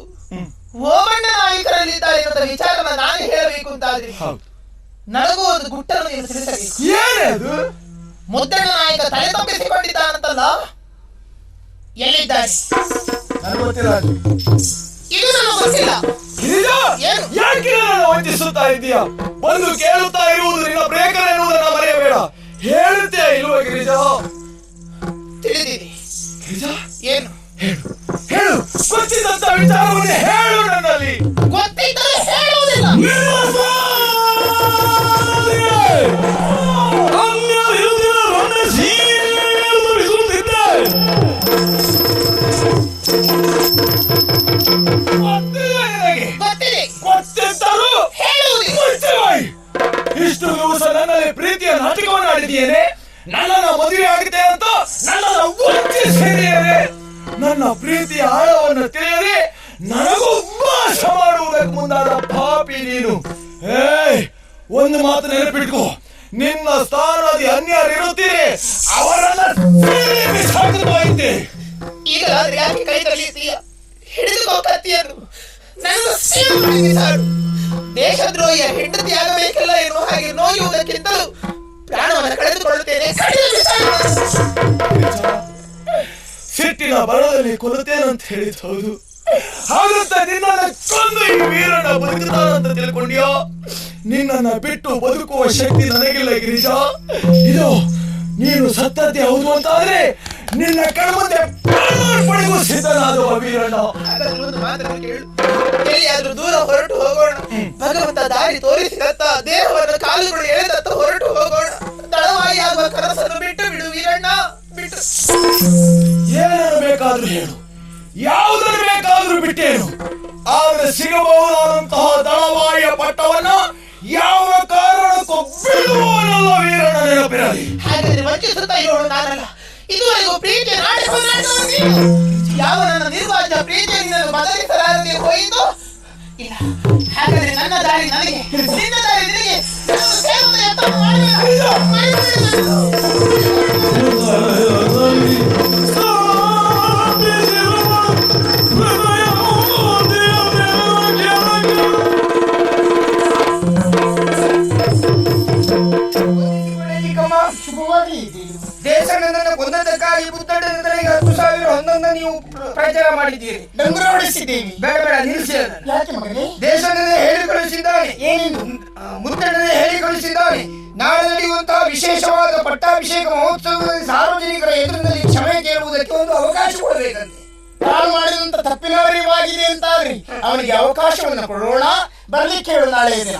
Speaker 4: ಓಬಣ್ಣ ನಾಯಕರಲ್ಲಿದ್ದಾರೆ ಎನ್ನುವ ವಿಚಾರನ ನಾನು ಹೇಳಬೇಕು ಅಂತಾದ್ರೆ ನನಗೂ ಒಂದು ಗುಟ್ಟನ್ನು ನೀನು ತಿಳಿಸಬೇಕು. ಮುದ್ದಣ್ಣ ನಾಯಕ ತಲೆ ತಪ್ಪಿಸಿಕೊಂಡಿದ್ದಾನಂತಲ್ಲ, ಎಲ್ಲಿದ್ದಾನೆ? ಇದು ನನಗೆ ಗೊತ್ತಿಲ್ಲ.
Speaker 3: ಯಾಕೆ ವಂಚಿಸುತ್ತಾ ಇದೀಯಾ? ಬಂದು ಕೇಳುತ್ತಾ ಇರುವುದು ನಿನ್ನ ಪ್ರೇಕರ ಎನ್ನುವುದನ್ನ ಮರೆಯಬೇಡ. ಹೇಳುತ್ತೇ ಇಲ್ವ ಗಿರಿಜಾ?
Speaker 4: ತಿಳಿದಿದೆ.
Speaker 3: ಗಿರಿಜಾ,
Speaker 4: ಏನು?
Speaker 3: ಹೇಳು. ಗೊತ್ತಿದ್ದಂತ ವಿಚಾರವನ್ನೇ ಹೇಳು. ನನ್ನಲ್ಲಿ
Speaker 4: ಗೊತ್ತಿದ್ದರೆ ಹೇಳುವುದಿಲ್ಲ.
Speaker 3: ಇಷ್ಟು ದಿವಸ ನನ್ನಲ್ಲಿ ಪ್ರೀತಿಯ ನಾಟಕವನ್ನು ಮಾಡಿದ್ದೇನೆ? ನನ್ನನ್ನ ಮದುವೆ ಆಗುತ್ತೆ ಅಂತ ನನ್ನನ್ನ ವಂಚಿಸಿದ್ದೇನೆ. ನನ್ನ ಪ್ರೀತಿಯ ಆಳವನ್ನು ತಿಳಿಯದೆ ನನಗೂ ಮೋಸ ಮಾಡುವುದಕ್ಕೆ ಮುಂದಾದ ಪಾಪಿ ನೀನು. ಒಂದು ಮಾತು ನೆನಪಿಟ್ಕೋ, ನಿನ್ನ ಸ್ಥಾನದಲ್ಲಿ ಅನ್ಯಾರು ಇರುತ್ತೀರಿ, ಅವರನ್ನ ಬಿಸಾಕುತ್ತಾ ಇದ್ದೆ.
Speaker 8: ಈಗ ಯಾಕೆ ಕೈ ತಳ್ಳಿದ್ದೀಯ? ಹಿಡಿದುಕೋ ಕತ್ತಿಯನ್ನು, ನನ್ನ ಸೇವೆ ಮಾಡಿ ಸಾರು. ದೇಶದ್ರೋಹಿಯ ಹೆಂಡತಿ ಆಗಬೇಕಲ್ಲ ಎನ್ನುವ ಹಾಗೆ ನೋಯುವುದಕ್ಕಿಂತಲೂ ಪ್ರಾಣವನ್ನು ಕಳೆದುಕೊಳ್ಳುತ್ತೇನೆ.
Speaker 3: ಸಿಟ್ಟಿನ ಬರದಲ್ಲಿ ಕೊಲ್ಲುತ್ತೇನಂತ ಹೇಳಿದ ಹೌದು, ಹಾಗಂತ ನಿನ್ನನ್ನ ಕೊಂದು ಈ ವೀರಣ್ಣ ಬದುಕುತ್ತಾನಂತ ತಿಳ್ಕೊಂಡ್ಯೋ? ನಿನ್ನನ್ನ ಬಿಟ್ಟು ಬದುಕುವ ಶಕ್ತಿ ನನಗಿಲ್ಲ ಗಿರಿಜಾ. ಇದು ನೀನು ಸತ್ತದ್ದೇ ಹೌದು ಅಂತಾದ್ರೆ ನಿನ್ನ ಕಣ್ಮುಂದೆ ಪಡೆಯುವ ಸಿದ್ಧನಾದವ ವೀರಣ್ಣ.
Speaker 8: ಒಂದು ಮಾತನ್ನು ಕೇಳು, ಎಲ್ಲಿಯಾದ್ರೂ ದೂರ ಹೊರಟು ಹೋಗೋಣ. ಭಗವಂತ ದಾರಿ ತೋರಿಸಿದತ್ತ, ದೇಹವನ್ನು ಕಾಲುಗಳು ಎಳೆದತ್ತ ಹೊರಟು ಹೋಗೋಣ. ತಡವಾಗಿ ಆಗುವ ಕನಸನ್ನು ಬಿಟ್ಟು ಬಿಡು ವೀರಣ್ಣ, ಬಿಟ್ಟು.
Speaker 3: ಏನನ್ನು ಬೇಕಾದ್ರೂ ಹೇಳು, ಯಾವುದನ್ನು ಬೇಕಾದ್ರೂ ಬಿಟ್ಟೇನು, ಆದ್ರೆ ಸಿಗಬಹುದಾದಂತಹ ದಳವಾಯಿಯ ಪಟ್ಟವನ್ನ ಯಾವ ಕಾರಣಕ್ಕೂ ಬಿಡುವನಲ್ಲ ವೀರಣ್ಣ, ನೆನಪಿರಲಿ.
Speaker 8: ಹಾಗಾದ್ರೆ ವಂಚಿಸುತ್ತಾ ಇರೋಳು ನಾನಲ್ಲ, ಇದುವರೆಗೂ ಪ್ರೀತಿಯ ನಾಟಕ ಯಾವ ನನ್ನ ನಿರ್ವಾಜ್ಯ ಪ್ರೀತಿಯ ನಿನ್ನನ್ನು ಬದಲಿಸಲಾರದೆ ಹೋಯಿತು. ಇಲ್ಲ, ಹಾಗಾದ್ರೆ ನನ್ನ ದಾರಿ ನನಗೆ, ನಿನ್ನ ದಾರಿ ನಿನಗೆ.
Speaker 4: ದೇಶ ನನ್ನನ್ನು ಕೊಂದದ್ದಕ್ಕಾಗಿ ಬುದ್ಧನಿಗೆ 10,000 ಹೊಂದನ್ನು ನೀವು ಪ್ರಚಾರ ಮಾಡಿದ್ದೀರಿ,
Speaker 8: ಡಂಗುರ ಹೊಡಿಸಿದ್ದೀವಿ.
Speaker 4: ಬೇಡ ಬೇಡ ನಿಲ್ಲಿಸಿ.
Speaker 8: ಯಾಕೆ ಮಗನೇ?
Speaker 4: ದೇಶನೇ ಹೇಳಿ ಕಳಿಸಿದ್ದಾನೆ,
Speaker 8: ಏನೆಂದು?
Speaker 4: ಮುದ್ದಣ್ಣನೇ ಹೇಳಿ ಕಳಿಸಿದ್ದಾನೆ, ನಾಳೆ ನಡೆಯುವಂತಹ ವಿಶೇಷವಾದ ಪಟ್ಟಾಭಿಷೇಕ ಮಹೋತ್ಸವದಲ್ಲಿ ಸಾರ್ವಜನಿಕರ ಎದುರಿನಲ್ಲಿ ಕ್ಷಮೆ ಕೇಳುವುದಕ್ಕೆ ಒಂದು ಅವಕಾಶ ಕೊಡಬೇಕಂತೆ.
Speaker 8: ತಾನು ಮಾಡಿದಂತ ತಪ್ಪಿನ ಅರಿವಾಗಿದೆ ಅಂತಾದ್ರಿ ಅವನಿಗೆ ಅವಕಾಶವನ್ನು ಕೊಡೋಣ. ಬರ್ಲಿಕ್ಕೆ ಹೇಳು ನಾಳೆ ದಿನ.